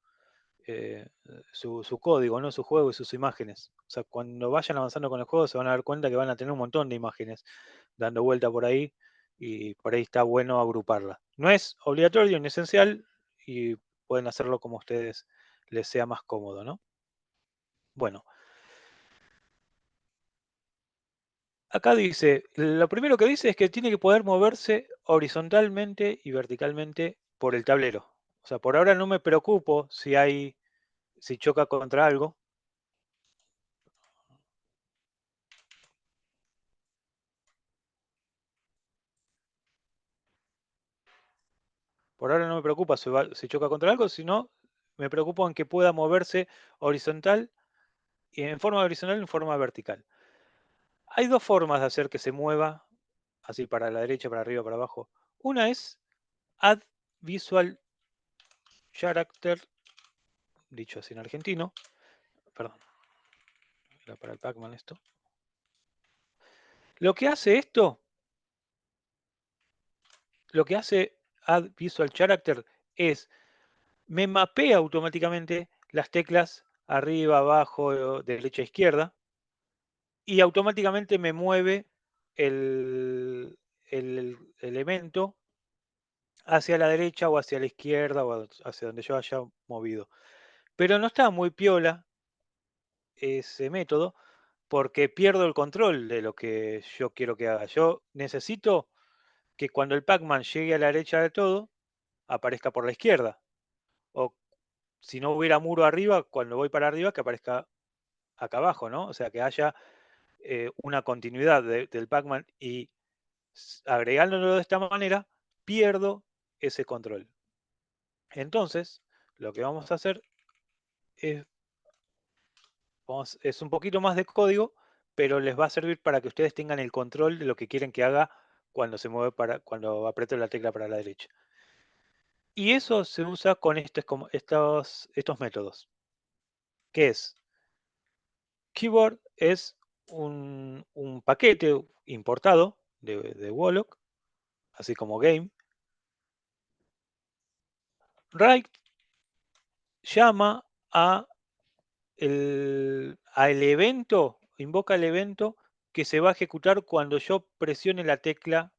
código, ¿no? Su juego y sus imágenes. O sea, cuando vayan avanzando con el juego se van a dar cuenta que van a tener un montón de imágenes dando vuelta por ahí y por ahí está bueno agruparlas. No es obligatorio ni esencial y pueden hacerlo como a ustedes les sea más cómodo, ¿no? Bueno, acá dice, lo primero que dice es que tiene que poder moverse horizontalmente y verticalmente por el tablero. O sea, por ahora no me preocupo si choca contra algo. Por ahora no me preocupa si choca contra algo, sino me preocupo en que pueda moverse horizontal y en forma horizontal y en forma vertical. Hay dos formas de hacer que se mueva, así para la derecha, para arriba, para abajo. Una es Add Visual Character, dicho así en argentino. Perdón, era para el Pac-Man esto. Lo que hace esto, lo que hace Add Visual Character es, me mapea automáticamente las teclas arriba, abajo, derecha, izquierda, y automáticamente me mueve el elemento hacia la derecha o hacia la izquierda o hacia donde yo haya movido. Pero no está muy piola ese método porque pierdo el control de lo que yo quiero que haga. Yo necesito que cuando el Pac-Man llegue a la derecha de todo, aparezca por la izquierda. O si no hubiera muro arriba, cuando voy para arriba, que aparezca acá abajo, ¿no? O sea, que haya una continuidad del Pac-Man y agregándolo de esta manera, pierdo ese control. Entonces, lo que vamos a hacer es, es un poquito más de código, pero les va a servir para que ustedes tengan el control de lo que quieren que haga cuando se mueve cuando aprieto la tecla para la derecha. Y eso se usa con estos métodos. ¿Qué es? Keyboard es un paquete importado de Wolock, así como Game. Write llama al evento, invoca el evento que se va a ejecutar cuando yo presione la tecla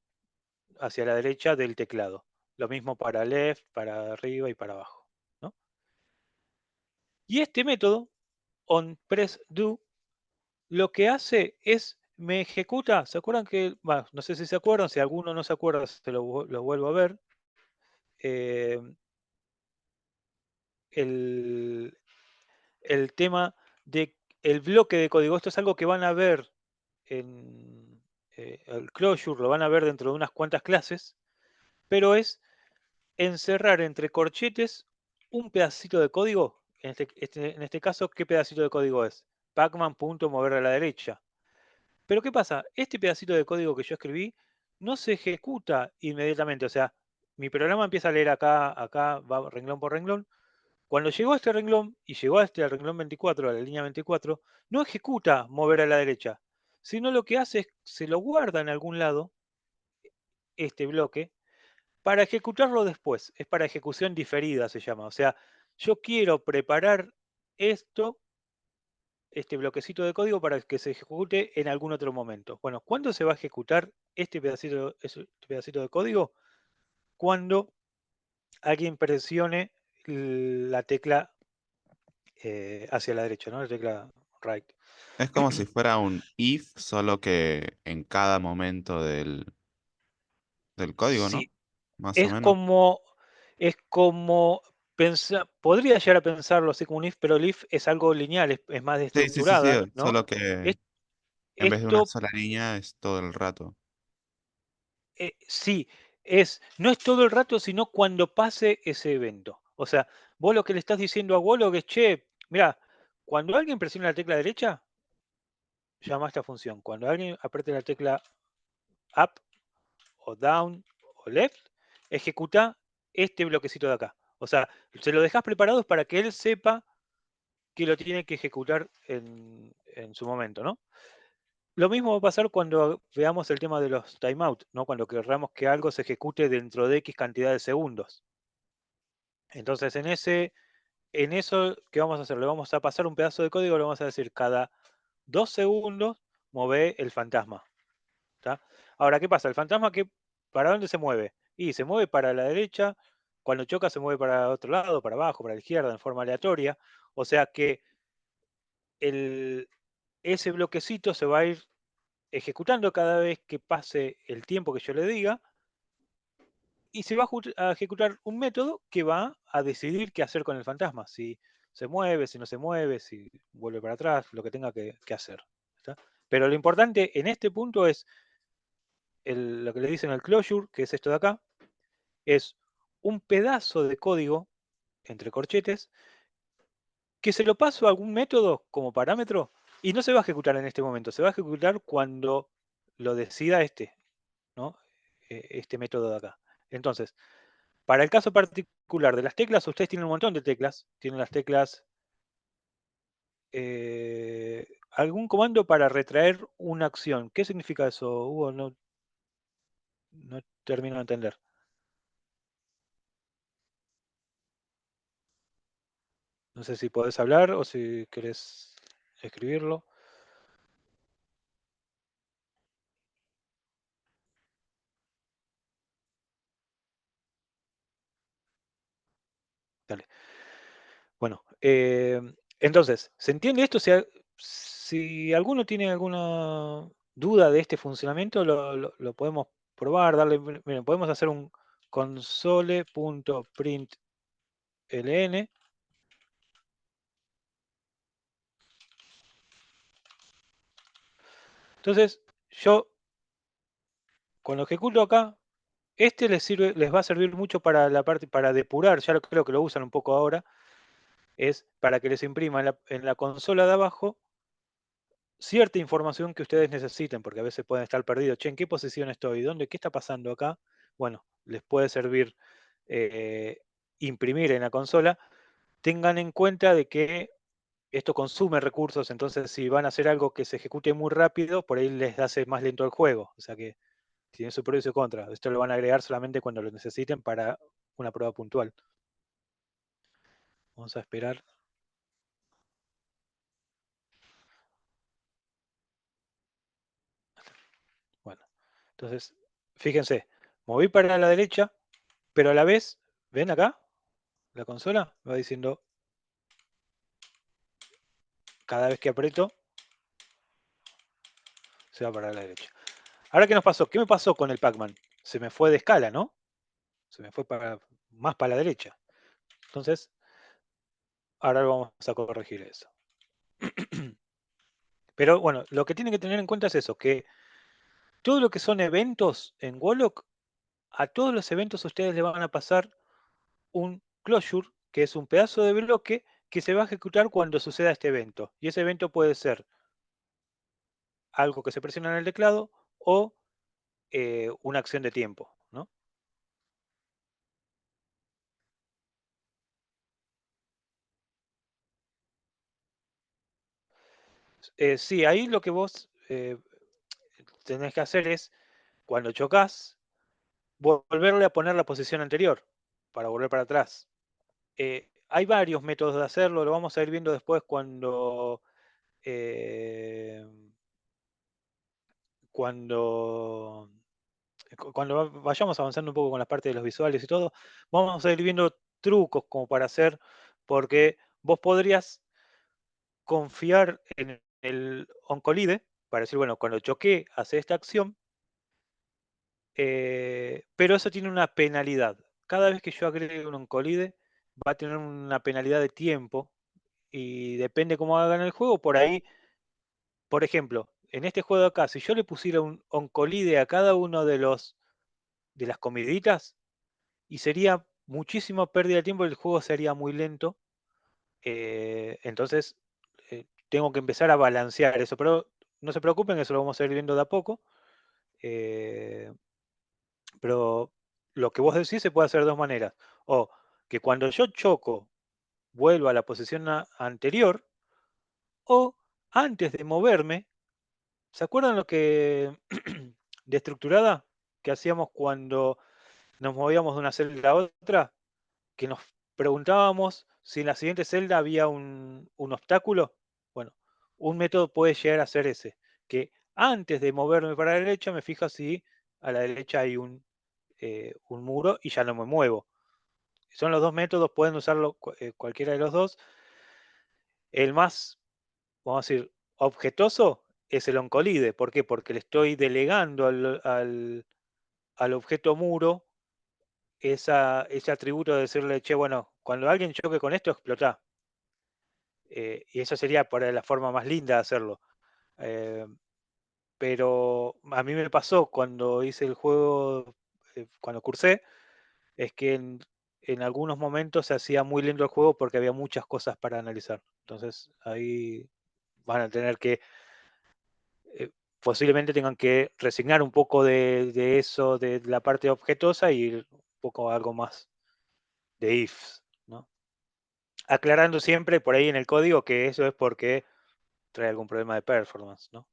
hacia la derecha del teclado. Lo mismo para left, para arriba y para abajo, ¿no? Y este método, onPressDo, lo que hace es, me ejecuta, ¿se acuerdan que, bueno, no sé si se acuerdan, si alguno no se acuerda, se lo vuelvo a ver, eh, el tema de el bloque de código. Esto es algo que van a ver en el closure, lo van a ver dentro de unas cuantas clases, pero es encerrar entre corchetes un pedacito de código. En este caso, ¿qué pedacito de código es? Pacman.mover a la derecha. Pero ¿qué pasa? Este pedacito de código que yo escribí no se ejecuta inmediatamente. O sea, mi programa empieza a leer acá, acá, va renglón por renglón. Cuando llegó a este renglón y llegó a este al renglón 24, a la línea 24, no ejecuta mover a la derecha, sino lo que hace es se lo guarda en algún lado, este bloque, para ejecutarlo después. Es para ejecución diferida, se llama. O sea, yo quiero preparar esto, este bloquecito de código, para que se ejecute en algún otro momento. Bueno, ¿cuándo se va a ejecutar este pedacito de código? Cuando alguien presione la tecla hacia la derecha, ¿no? La tecla right. Es como si fuera un if, solo que en cada momento del código, ¿no? Sí, Más o es menos. como, es como podría llegar a pensarlo así como un if, pero el if es algo lineal, es más Sí, sí, sí, sí. estructurada, ¿no? Solo que Es- en vez de una Esto, sola línea es todo el rato. sí, no es todo el rato, sino cuando pase ese evento. O sea, vos lo que le estás diciendo a Wolog es, che, mira, cuando alguien presiona la tecla derecha, llama a esta función. Cuando alguien apriete la tecla up o down o left, ejecuta este bloquecito de acá. O sea, se lo dejas preparado para que él sepa que lo tiene que ejecutar en su momento, ¿no? Lo mismo va a pasar cuando veamos el tema de los timeout, ¿no? Cuando querramos que algo se ejecute dentro de X cantidad de segundos. Entonces, en eso, ¿qué vamos a hacer? Le vamos a pasar un pedazo de código, le vamos a decir cada 2 segundos mueve el fantasma. ¿Tá? Ahora, ¿qué pasa? El fantasma, ¿para dónde se mueve? Y se mueve para la derecha, cuando choca se mueve para otro lado, para abajo, para la izquierda, en forma aleatoria. O sea que ese bloquecito se va a ir ejecutando cada vez que pase el tiempo que yo le diga, y se va a ejecutar un método que va a decidir qué hacer con el fantasma, si se mueve, si no se mueve, si vuelve para atrás, lo que tenga que hacer. ¿Está? Pero lo importante en este punto es lo que le dicen el closure, que es esto de acá, es un pedazo de código, entre corchetes, que se lo paso a algún método como parámetro y no se va a ejecutar en este momento, se va a ejecutar cuando lo decida ¿no? Este método de acá. Entonces, para el caso particular de las teclas, ustedes tienen un montón de teclas, tienen las teclas, algún comando para retraer una acción. ¿Qué significa eso, Hugo? No termino de entender. No sé si podés hablar o si querés escribirlo. Dale. Bueno, entonces, ¿se entiende esto? Si alguno tiene alguna duda de este funcionamiento, lo podemos probar, miren, podemos hacer un console.println. Entonces, yo cuando ejecuto acá, les va a servir mucho para la parte, para depurar, ya creo que lo usan un poco ahora, es para que les imprima en la consola de abajo cierta información que ustedes necesiten, porque a veces pueden estar perdidos. Che, ¿en qué posición estoy? ¿Qué está pasando acá? Bueno, les puede servir imprimir en la consola. Tengan en cuenta de que esto consume recursos, entonces si van a hacer algo que se ejecute muy rápido, por ahí les hace más lento el juego. O sea que tiene su pro y su contra. Esto lo van a agregar solamente cuando lo necesiten para una prueba puntual. Vamos a esperar. Bueno, entonces, fíjense, moví para la derecha, pero a la vez, ¿ven acá? La consola va diciendo, cada vez que aprieto, se va para la derecha. Ahora, ¿qué nos pasó? ¿Qué me pasó con el Pac-Man? Se me fue de escala, ¿no? Se me fue más para la derecha. Entonces, ahora vamos a corregir eso. Pero bueno, lo que tienen que tener en cuenta es eso, que todo lo que son eventos en Warlock, a todos los eventos ustedes le van a pasar un closure, que es un pedazo de bloque que se va a ejecutar cuando suceda este evento. Y ese evento puede ser algo que se presiona en el teclado o una acción de tiempo, ¿no? Sí, ahí lo que vos tenés que hacer es, cuando chocas, volverle a poner la posición anterior para volver para atrás. Hay varios métodos de hacerlo, lo vamos a ir viendo después eh, cuando, cuando vayamos avanzando un poco con la parte de los visuales y todo, vamos a ir viendo trucos como para hacer, porque vos podrías confiar en el oncolide para decir, bueno, cuando choqué, hace esta acción, pero eso tiene una penalidad. Cada vez que yo agregue un oncolide, va a tener una penalidad de tiempo y depende cómo hagan el juego, por ahí, por ejemplo, en este juego de acá, si yo le pusiera un oncolide a cada uno de las comiditas, y sería muchísima pérdida de tiempo, el juego sería muy lento, entonces tengo que empezar a balancear eso, pero no se preocupen, eso lo vamos a ir viendo de a poco, eh, pero lo que vos decís se puede hacer de dos maneras, o que cuando yo choco vuelva a la posición anterior, o antes de moverme. ¿Se acuerdan lo que de estructurada que hacíamos cuando nos movíamos de una celda a otra? Que nos preguntábamos si en la siguiente celda había un obstáculo. Bueno, un método puede llegar a ser ese, que antes de moverme para la derecha me fijo si a la derecha hay un muro y ya no me muevo. Son los dos métodos, pueden usarlo cualquiera de los dos. El más, vamos a decir, objetoso es el oncolide. ¿Por qué? Porque le estoy delegando al objeto muro ese atributo de decirle, che, bueno, cuando alguien choque con esto, explota. Y esa sería por ahí la forma más linda de hacerlo. Eh, pero a mí me pasó cuando hice el juego, cuando cursé, es que en algunos momentos se hacía muy lindo el juego porque había muchas cosas para analizar. Entonces ahí van a tener que posiblemente tengan que resignar un poco de eso, de la parte objetosa, y ir un poco a algo más de ifs, ¿no? Aclarando siempre por ahí en el código que eso es porque trae algún problema de performance, ¿no?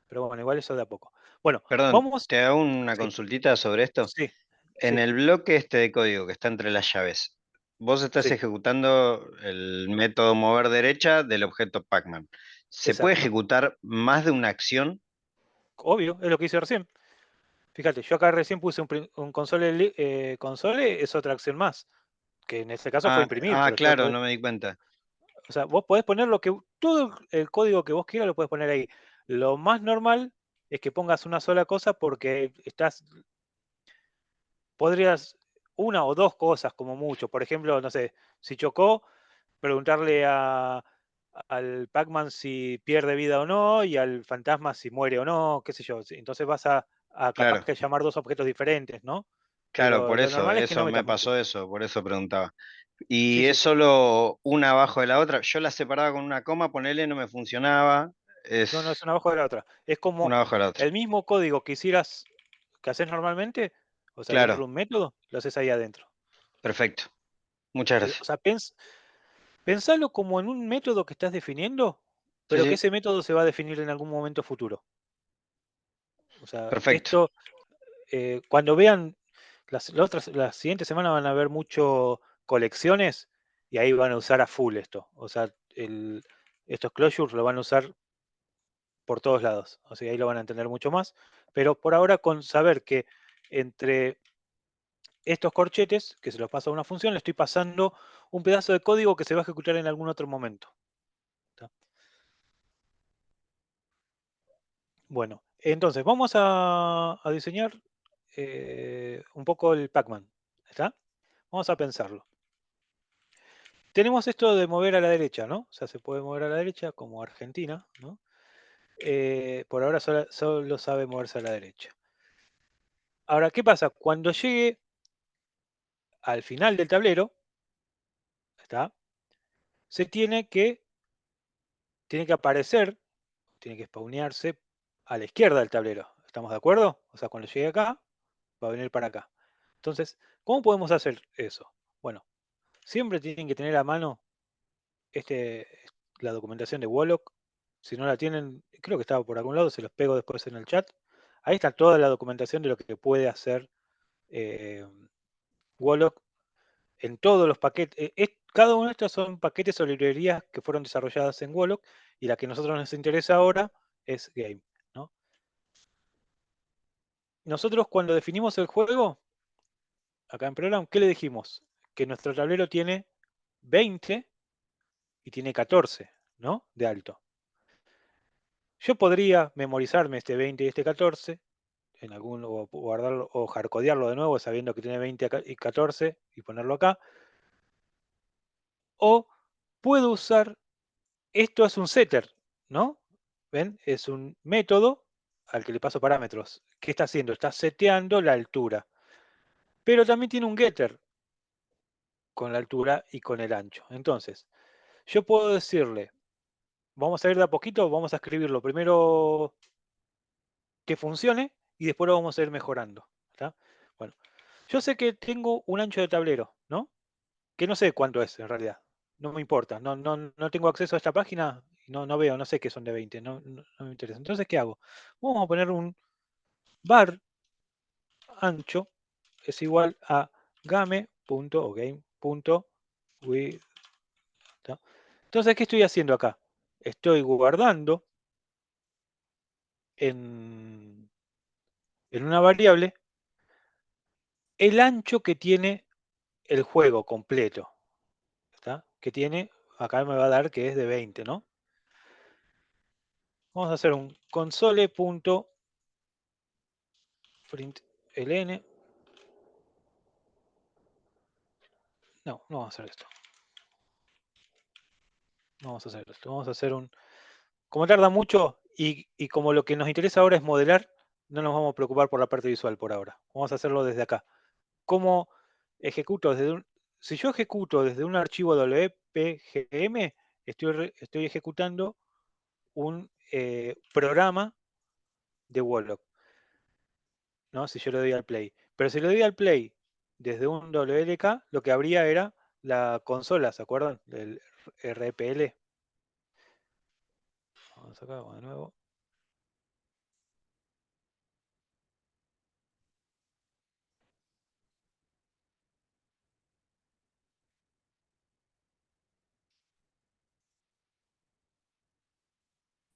Pero bueno, igual eso de a poco. Bueno, Perdón, vamos. te hago una Sí, consultita sobre esto. sí, En sí, el bloque este de código que está entre las llaves, vos estás sí, ejecutando el método mover derecha del objeto Pacman. ¿Se puede exacto. ejecutar más de una acción? Obvio, es lo que hice recién. Fíjate, yo acá recién puse un console, console es otra acción más, que en este caso fue imprimir, pero yo Claro, no me di cuenta. o sea, vos podés poner todo el código que vos quieras lo podés poner ahí. Lo más normal es que pongas una sola cosa porque podrías una o dos cosas como mucho. Por ejemplo, no sé, si chocó, preguntarle al Pac-Man si pierde vida o no, y al fantasma si muere o no, qué sé yo. Entonces vas a capaz Claro, que llamar dos objetos diferentes, ¿no? claro, Pero por lo eso, normal es que no eso me metas mucho. pasó eso, por eso preguntaba. Sí, Y sí, es solo una abajo de la otra. Yo la separaba con una coma, ponele, no me funcionaba. no, no es Es una abajo de la otra. Es como una abajo de la otra. el mismo código que hicieras, que haces normalmente, o sea, dentro Claro, de un método, lo haces ahí adentro. perfecto. Muchas O gracias. sea, pensalo como en un método que estás definiendo, Sí, pero que sí, ese método se va a definir en algún momento futuro. O sea, perfecto. esto, cuando vean las siguientes semanas van a ver mucho colecciones y ahí van a usar a full esto. O sea, estos closures lo van a usar por todos lados. O sea, ahí lo van a entender mucho más. Pero por ahora con saber que entre estos corchetes, que se los pasa a una función, le estoy pasando un pedazo de código que se va a ejecutar en algún otro momento. ¿Está? Bueno, entonces vamos a diseñar un poco el Pac-Man. ¿Está? Vamos a pensarlo. Tenemos esto de mover a la derecha, ¿no? O sea, se puede mover a la derecha como Argentina, ¿no? por ahora solo sabe moverse a la derecha. Ahora, ¿qué pasa? Cuando llegue al final del tablero, ¿está? Tiene que aparecer, tiene que spawnearse a la izquierda del tablero. ¿Estamos de acuerdo? O sea, cuando llegue acá, va a venir para acá. Entonces, ¿cómo podemos hacer eso? Bueno, siempre tienen que tener a mano la documentación de Wolock. Si no la tienen, creo que estaba por algún lado, se los pego después en el chat. Ahí está toda la documentación de lo que puede hacer Wolock en todos los paquetes. Cada uno de estos son paquetes o librerías que fueron desarrolladas en Wolock, y la que a nosotros nos interesa ahora es Game, ¿no? Nosotros cuando definimos el juego, acá en Program, ¿qué le dijimos? Que nuestro tablero tiene 20 y tiene 14, ¿no? De alto. Yo podría memorizarme este 20 y este 14, o guardarlo o hardcodearlo de nuevo sabiendo que tiene 20 y 14 y ponerlo acá. O puedo usar, esto es un setter, ¿no? ¿Ven? Es un método al que le paso parámetros. ¿Qué está haciendo? Está seteando la altura. Pero también tiene un getter con la altura y con el ancho. Entonces, yo puedo decirle, vamos a ir de a poquito, vamos a escribirlo primero que funcione y después lo vamos a ir mejorando. ¿Está? Bueno, yo sé que tengo un ancho de tablero, ¿no? Que no sé cuánto es en realidad. No me importa. No tengo acceso a esta página. No veo, no sé que son de 20. No me interesa. Entonces, ¿qué hago? Vamos a poner un var ancho es igual a game.with. Entonces, ¿qué estoy haciendo acá? Estoy guardando en una variable el ancho que tiene el juego completo. ¿Está? Que tiene, acá me va a dar que es de 20, ¿no? Vamos a hacer un console.println. No vamos a hacer esto. No vamos a hacer esto. Vamos a hacer un... Como tarda mucho y como lo que nos interesa ahora es modelar, no nos vamos a preocupar por la parte visual por ahora. Vamos a hacerlo desde acá. ¿Cómo ejecuto desde un... Si yo ejecuto desde un archivo WPGM, estoy ejecutando un programa de Wolock, ¿no? Si yo le doy al play. Pero si le doy al play desde un WLK, lo que habría era la consola, ¿se acuerdan? Del RPL. Vamos acá, vamos de nuevo.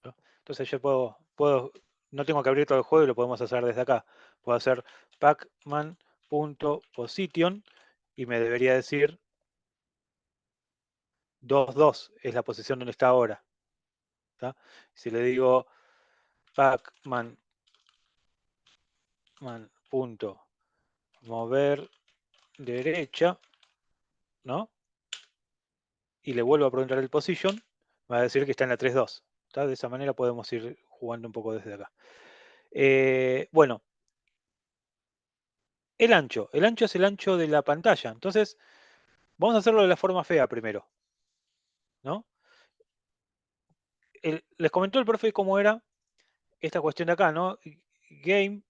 ¿No? Entonces yo no tengo que abrir todo el juego y lo podemos hacer desde acá. Puedo hacer pacman.position y me debería decir 2,2 es la posición donde está ahora. ¿Tá? Si le digo pacman.mover derecha, ¿no? Y le vuelvo a preguntar el position, me va a decir que está en la 3,2. De esa manera podemos ir jugando un poco desde acá. Bueno, el ancho. El ancho es el ancho de la pantalla. Entonces, vamos a hacerlo de la forma fea primero, ¿no? Les comentó el profe cómo era esta cuestión de acá, ¿no? Game.add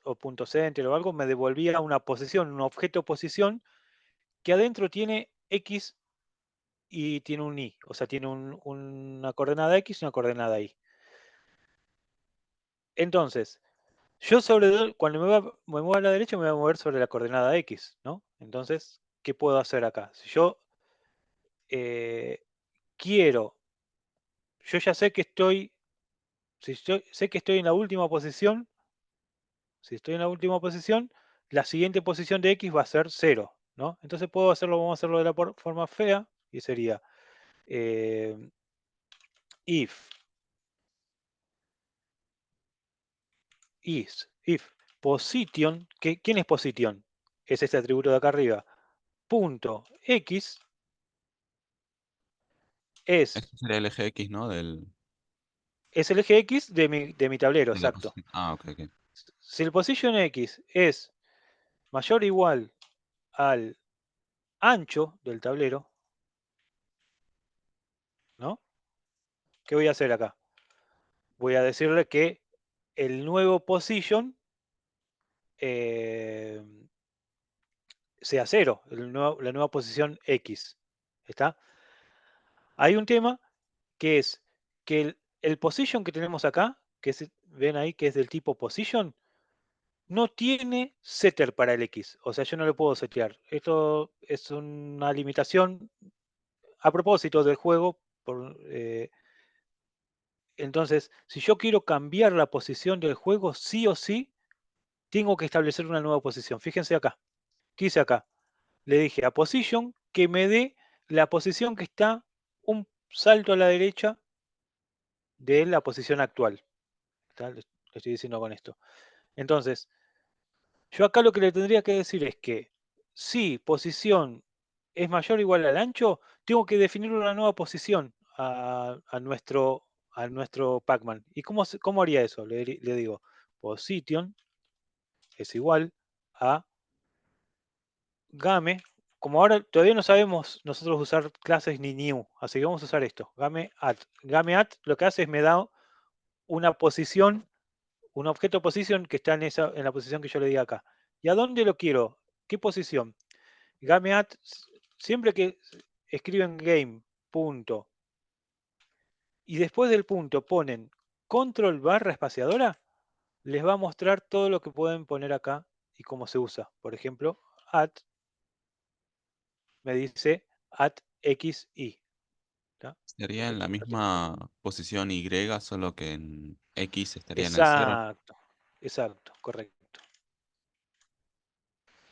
o .center o algo me devolvía una posición, un objeto posición que adentro tiene X y tiene un Y. O sea, tiene una coordenada X y una coordenada Y. Entonces, yo cuando me muevo a la derecha me voy a mover sobre la coordenada X, ¿no? Entonces, ¿qué puedo hacer acá? Si yo quiero, yo ya sé que sé que estoy en la última posición, si estoy en la última posición, la siguiente posición de X va a ser 0, ¿no? Entonces vamos a hacerlo de la forma fea, y sería if position, ¿quién es position? Es este atributo de acá arriba, punto X es... Este sería el eje X, ¿no? Del... Es el eje X de mi tablero, de la exacto. posición. Ah, ok, ok. Si el position X es mayor o igual al ancho del tablero, ¿no? ¿Qué voy a hacer acá? Voy a decirle que el nuevo position eh, sea 0, la nueva posición X. ¿Está? Hay un tema que es que el position que tenemos acá, ven ahí que es del tipo position, no tiene setter para el X. O sea, yo no lo puedo setear. Esto es una limitación a propósito del juego. Entonces, si yo quiero cambiar la posición del juego, sí o sí, tengo que establecer una nueva posición. Fíjense acá. ¿Qué hice acá? Le dije a position que me dé la posición que está un salto a la derecha de la posición actual. Le estoy diciendo con esto. Entonces, yo acá lo que le tendría que decir es que si posición es mayor o igual al ancho, tengo que definir una nueva posición a nuestro Pacman. ¿Y cómo haría eso? Le digo, position es igual a game. Como ahora todavía no sabemos nosotros usar clases ni new, así que vamos a usar esto, game at. Game at lo que hace es me da una posición, un objeto position que está en la posición que yo le diga acá. ¿Y a dónde lo quiero? ¿Qué posición? Game at, siempre que escriben game, punto, y después del punto ponen control barra espaciadora, les va a mostrar todo lo que pueden poner acá y cómo se usa. Por ejemplo, at me dice at xy. ¿Tá? Sería en la At xy. misma posición Y, solo que en X estaría en el 0. Exacto, exacto, correcto.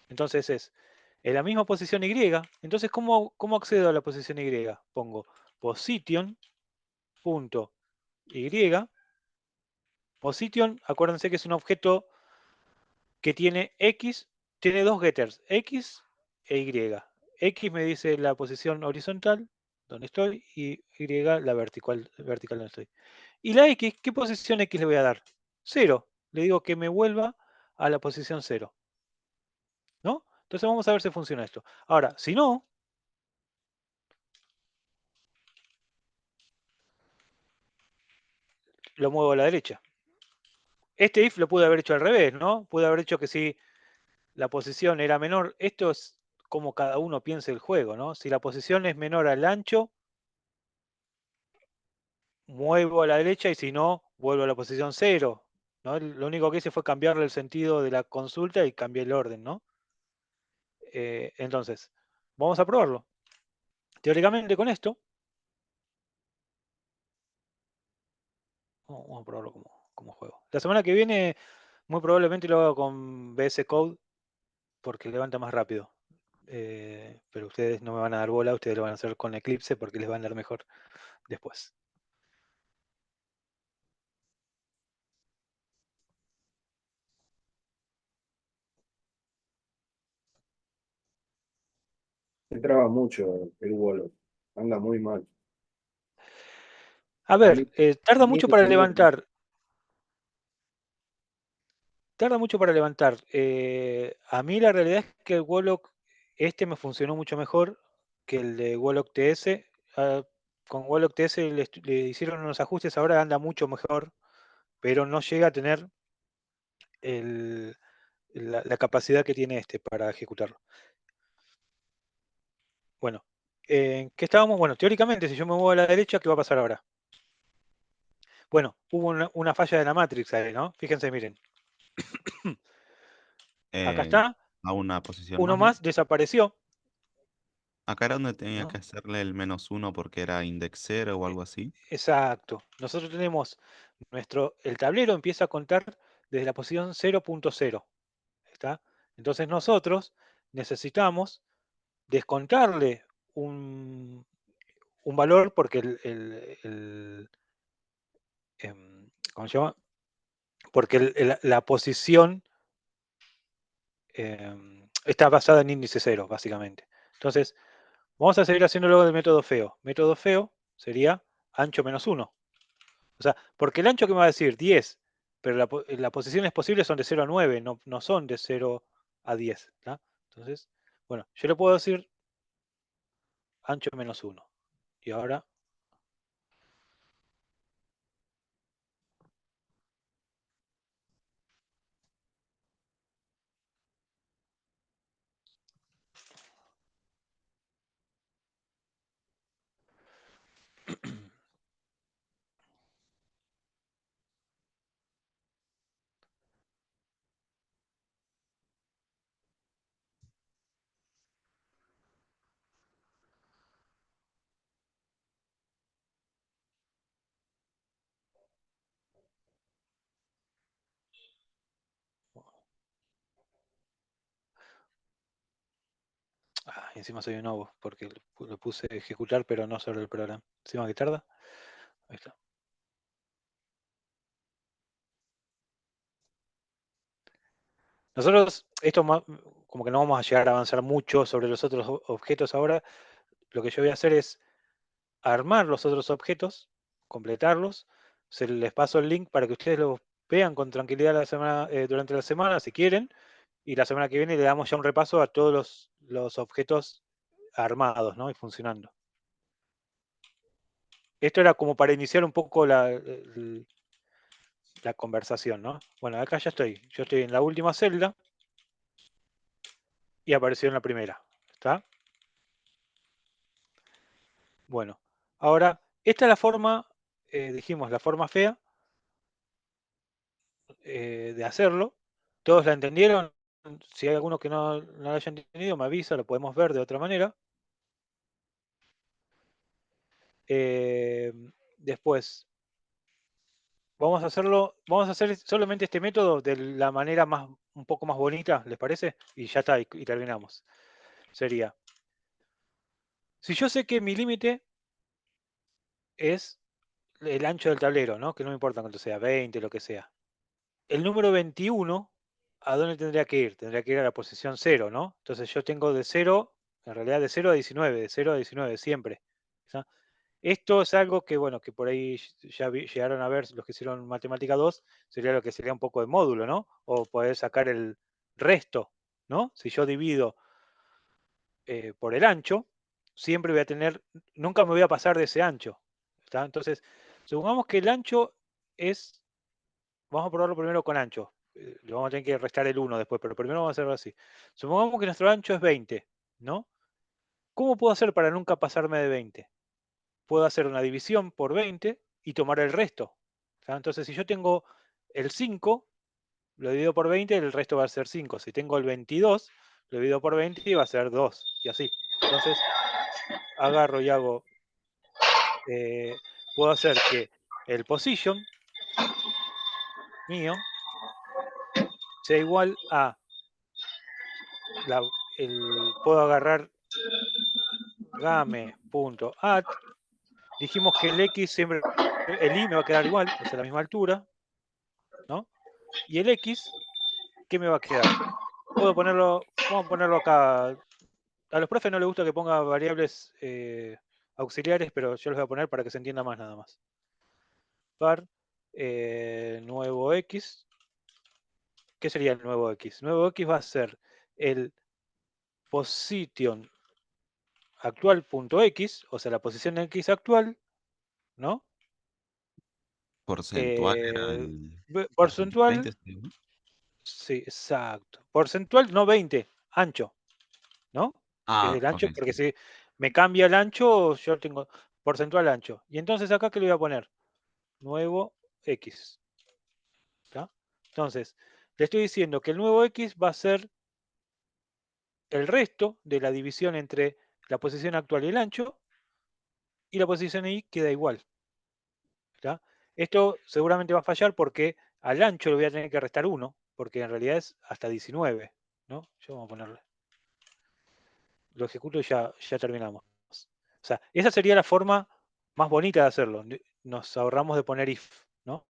Entonces es en la misma posición Y. Entonces, ¿cómo accedo a la posición Y? Pongo position.y. Position, acuérdense que es un objeto que tiene X, tiene dos getters, X e Y. X me dice la posición horizontal, donde estoy, y Y la vertical donde estoy. Y la X, ¿qué posición X le voy a dar? 0. Le digo que me vuelva a la posición 0. ¿No? Entonces vamos a ver si funciona esto. Ahora, si no, lo muevo a la derecha. Este if lo pude haber hecho al revés, ¿no? Pude haber hecho que si la posición era menor, esto es como cada uno piense el juego, ¿no? Si la posición es menor al ancho, muevo a la derecha y si no, vuelvo a la posición 0. ¿No? Lo único que hice fue cambiarle el sentido de la consulta y cambié el orden, ¿no? Entonces, vamos a probarlo. Teóricamente con esto, vamos a probarlo como juego. La semana que viene, muy probablemente lo haga con VS Code porque levanta más rápido. Pero ustedes no me van a dar bola, ustedes lo van a hacer con Eclipse porque les va a andar mejor después. Se traba mucho el vuelo. Anda muy mal. A A mí, ver, tarda a mí mucho este para tablero levantar. Tarda mucho para levantar. A mí la realidad es que el Wolock este me funcionó mucho mejor que el de Wolock TS. Ah, con Wolock TS le hicieron unos ajustes, ahora anda mucho mejor, pero no llega a tener la capacidad que tiene este para ejecutarlo. Bueno, ¿qué estábamos? Bueno, teóricamente, si yo me muevo a la derecha, ¿qué va a pasar ahora? Bueno, hubo una falla de la Matrix ahí, ¿no? Fíjense, miren. Acá eh, está. a una posición Uno más, ¿no? más desapareció, Acá era donde tenía ¿no? que hacerle el -1 porque era index 0 o algo así. Exacto. Nosotros tenemos el tablero empieza a contar desde la posición 0.0. ¿Está? Entonces nosotros necesitamos descontarle un valor porque ¿cómo se llama? Porque la posición está basada en índice 0, básicamente. Entonces, vamos a seguir haciéndolo del método feo. Método feo sería ancho -1. O sea, porque el ancho que me va a decir 10, pero las posiciones posibles son de 0 a 9, no son de 0 a 10. ¿Tá? Entonces, bueno, yo le puedo decir ancho menos 1. Y ahora encima soy un nuevo, porque lo puse a ejecutar, pero no sobre el programa. Encima que tarda. Ahí está. Nosotros, como que no vamos a llegar a avanzar mucho sobre los otros objetos ahora. Lo que yo voy a hacer es armar los otros objetos, completarlos. Se les paso el link para que ustedes los vean con tranquilidad durante la semana, si quieren. Y la semana que viene le damos ya un repaso a todos los objetos armados, ¿no? Y funcionando. Esto era como para iniciar un poco la conversación, ¿no? Bueno, acá ya estoy. Yo estoy en la última celda y apareció en la primera. ¿Está? Bueno, ahora, esta es la forma, dijimos, la forma fea de hacerlo. ¿Todos la entendieron? Si hay alguno que no la haya entendido, me avisa, lo podemos ver de otra manera. Después, vamos a hacer solamente este método de la manera un poco más bonita, ¿les parece? Y ya está, y terminamos. Sería, si yo sé que mi límite es el ancho del tablero, ¿no? Que no me importa cuánto sea, 20, lo que sea. El número 21, ¿a dónde tendría que ir? Tendría que ir a la posición 0, ¿no? Entonces yo tengo de 0, en realidad de 0 a 19, de 0 a 19, siempre. ¿Está? Esto es algo que, bueno, que por ahí ya llegaron a ver los que hicieron matemática 2, sería lo que sería un poco de módulo, ¿no? O poder sacar el resto, ¿no? Si yo divido por el ancho, siempre voy a tener, nunca me voy a pasar de ese ancho. ¿Está? Entonces, supongamos que el ancho es, vamos a probarlo primero con ancho. Le vamos a tener que restar el 1 después, pero primero vamos a hacerlo así. Supongamos que nuestro ancho es 20, ¿no? ¿Cómo puedo hacer para nunca pasarme de 20? Puedo hacer una división por 20 y tomar el resto. ¿Está? Entonces, si yo tengo el 5, lo divido por 20 y el resto va a ser 5. Si tengo el 22, lo divido por 20 y va a ser 2. Y así. Entonces, agarro y hago, puedo hacer que el position mío sea igual a, puedo agarrar game.add, dijimos que el x siempre, el y me va a quedar igual, o sea, a la misma altura, ¿no? Y el x, ¿qué me va a quedar? Puedo ponerlo, vamos a ponerlo acá. A los profes no les gusta que ponga variables auxiliares, pero yo los voy a poner para que se entienda más nada más. Var nuevo x. ¿Qué sería el nuevo x? Nuevo x va a ser el position actual.x, o sea, la posición x actual, ¿no? Porcentual era el Porcentual, 20, ¿sí, no? sí, exacto. Porcentual, no 20, ancho, ¿no? Es Ah, el ok, ancho, porque sí. si me cambia el ancho, yo tengo porcentual ancho. Y entonces acá, ¿qué le voy a poner? Nuevo x. ¿Tá? Entonces, le estoy diciendo que el nuevo x va a ser el resto de la división entre la posición actual y el ancho, y la posición y queda igual. ¿Tá? Esto seguramente va a fallar porque al ancho le voy a tener que restar 1, porque en realidad es hasta 19. ¿No? Yo vamos a ponerle. Lo ejecuto y ya terminamos. O sea, esa sería la forma más bonita de hacerlo. Nos ahorramos de poner if, ¿no?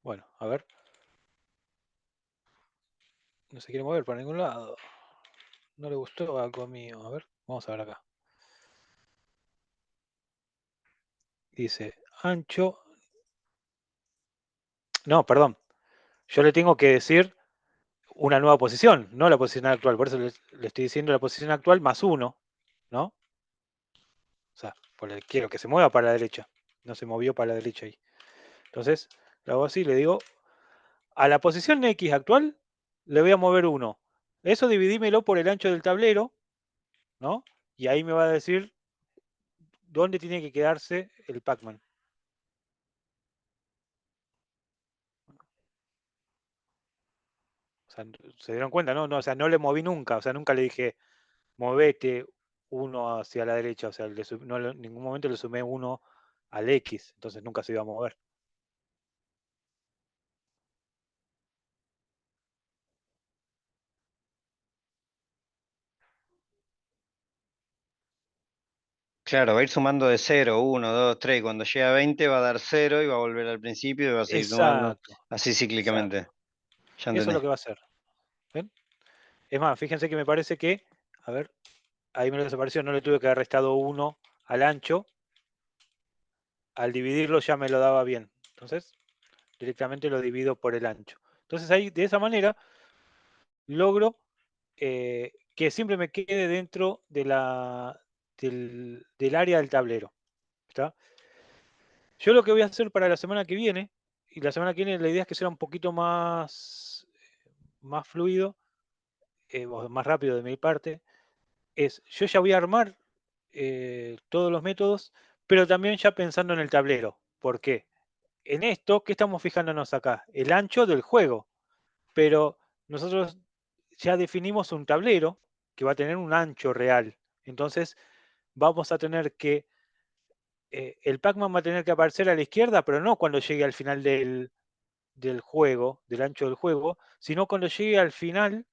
Bueno, a ver. No se quiere mover para ningún lado. No le gustó algo mío. A ver, vamos a ver acá. Dice ancho. No, perdón. Yo le tengo que decir una nueva posición, no la posición actual. Por eso le estoy diciendo la posición actual más 1, ¿no? O sea, porque quiero que se mueva para la derecha. No se movió para la derecha ahí. Entonces, lo hago así, le digo, a la posición X actual le voy a mover 1. Eso dividímelo por el ancho del tablero, ¿no? Y ahí me va a decir dónde tiene que quedarse el Pac-Man. O sea, se dieron cuenta, ¿no? No, o sea, no le moví nunca, o sea, nunca le dije, movete 1 hacia la derecha, o sea, en ningún momento le sumé 1 al X, entonces nunca se iba a mover. Claro, va a ir sumando de 0, 1, 2, 3. Cuando llegue a 20 va a dar 0 y va a volver al principio y va a seguir sumando. Exacto, Así exacto. cíclicamente. Ya Eso es entendí. lo que va a hacer. ¿Ven? Es más, fíjense que me parece que, a ver, ahí me lo desapareció, no le tuve que haber restado 1 al ancho. Al dividirlo ya me lo daba bien. Entonces, directamente lo divido por el ancho. Entonces ahí, de esa manera, logro que siempre me quede dentro de del área del tablero. ¿Está? Yo lo que voy a hacer para la semana que viene, y la semana que viene la idea es que sea un poquito más fluido, o más rápido de mi parte, es yo ya voy a armar todos los métodos, pero también ya pensando en el tablero. ¿Por qué? En esto, ¿qué estamos fijándonos acá? El ancho del juego. Pero nosotros ya definimos un tablero que va a tener un ancho real. Entonces vamos a tener que, el Pac-Man va a tener que aparecer a la izquierda, pero no cuando llegue al final del juego, del ancho del juego, sino cuando llegue al final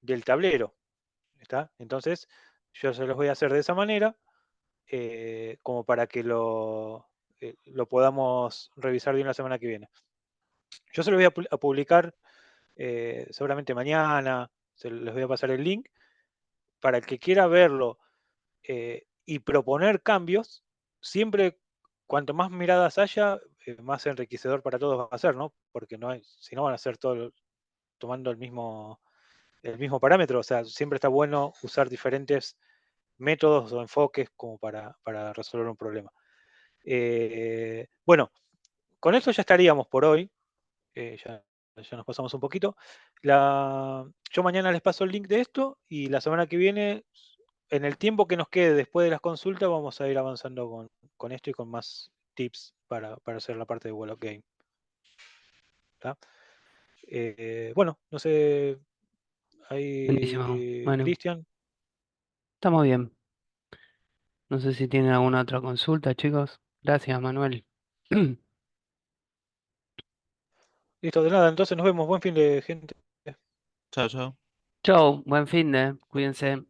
del tablero. ¿Está? Entonces yo se los voy a hacer de esa manera, como para que lo podamos revisar bien la semana que viene. Yo se lo voy a publicar seguramente mañana, les voy a pasar el link, para el que quiera verlo y proponer cambios, siempre cuanto más miradas haya, más enriquecedor para todos va a ser, ¿no? Porque no hay, si no van a ser todos tomando el mismo parámetro, o sea, siempre está bueno usar diferentes métodos o enfoques como para resolver un problema. Bueno, con esto ya estaríamos por hoy. Ya nos pasamos un poquito. Yo mañana les paso el link de esto y la semana que viene, en el tiempo que nos quede después de las consultas, vamos a ir avanzando con esto y con más tips para hacer la parte de Wall of Game. ¿Tá? Bueno, no sé, Buenísimo. ahí Bueno, Cristian. estamos bien. No sé si tienen alguna otra consulta, chicos. Gracias, Manuel. Listo, de nada, entonces nos vemos. Buen fin de gente. Chao, chao. Chau, buen fin de, cuídense.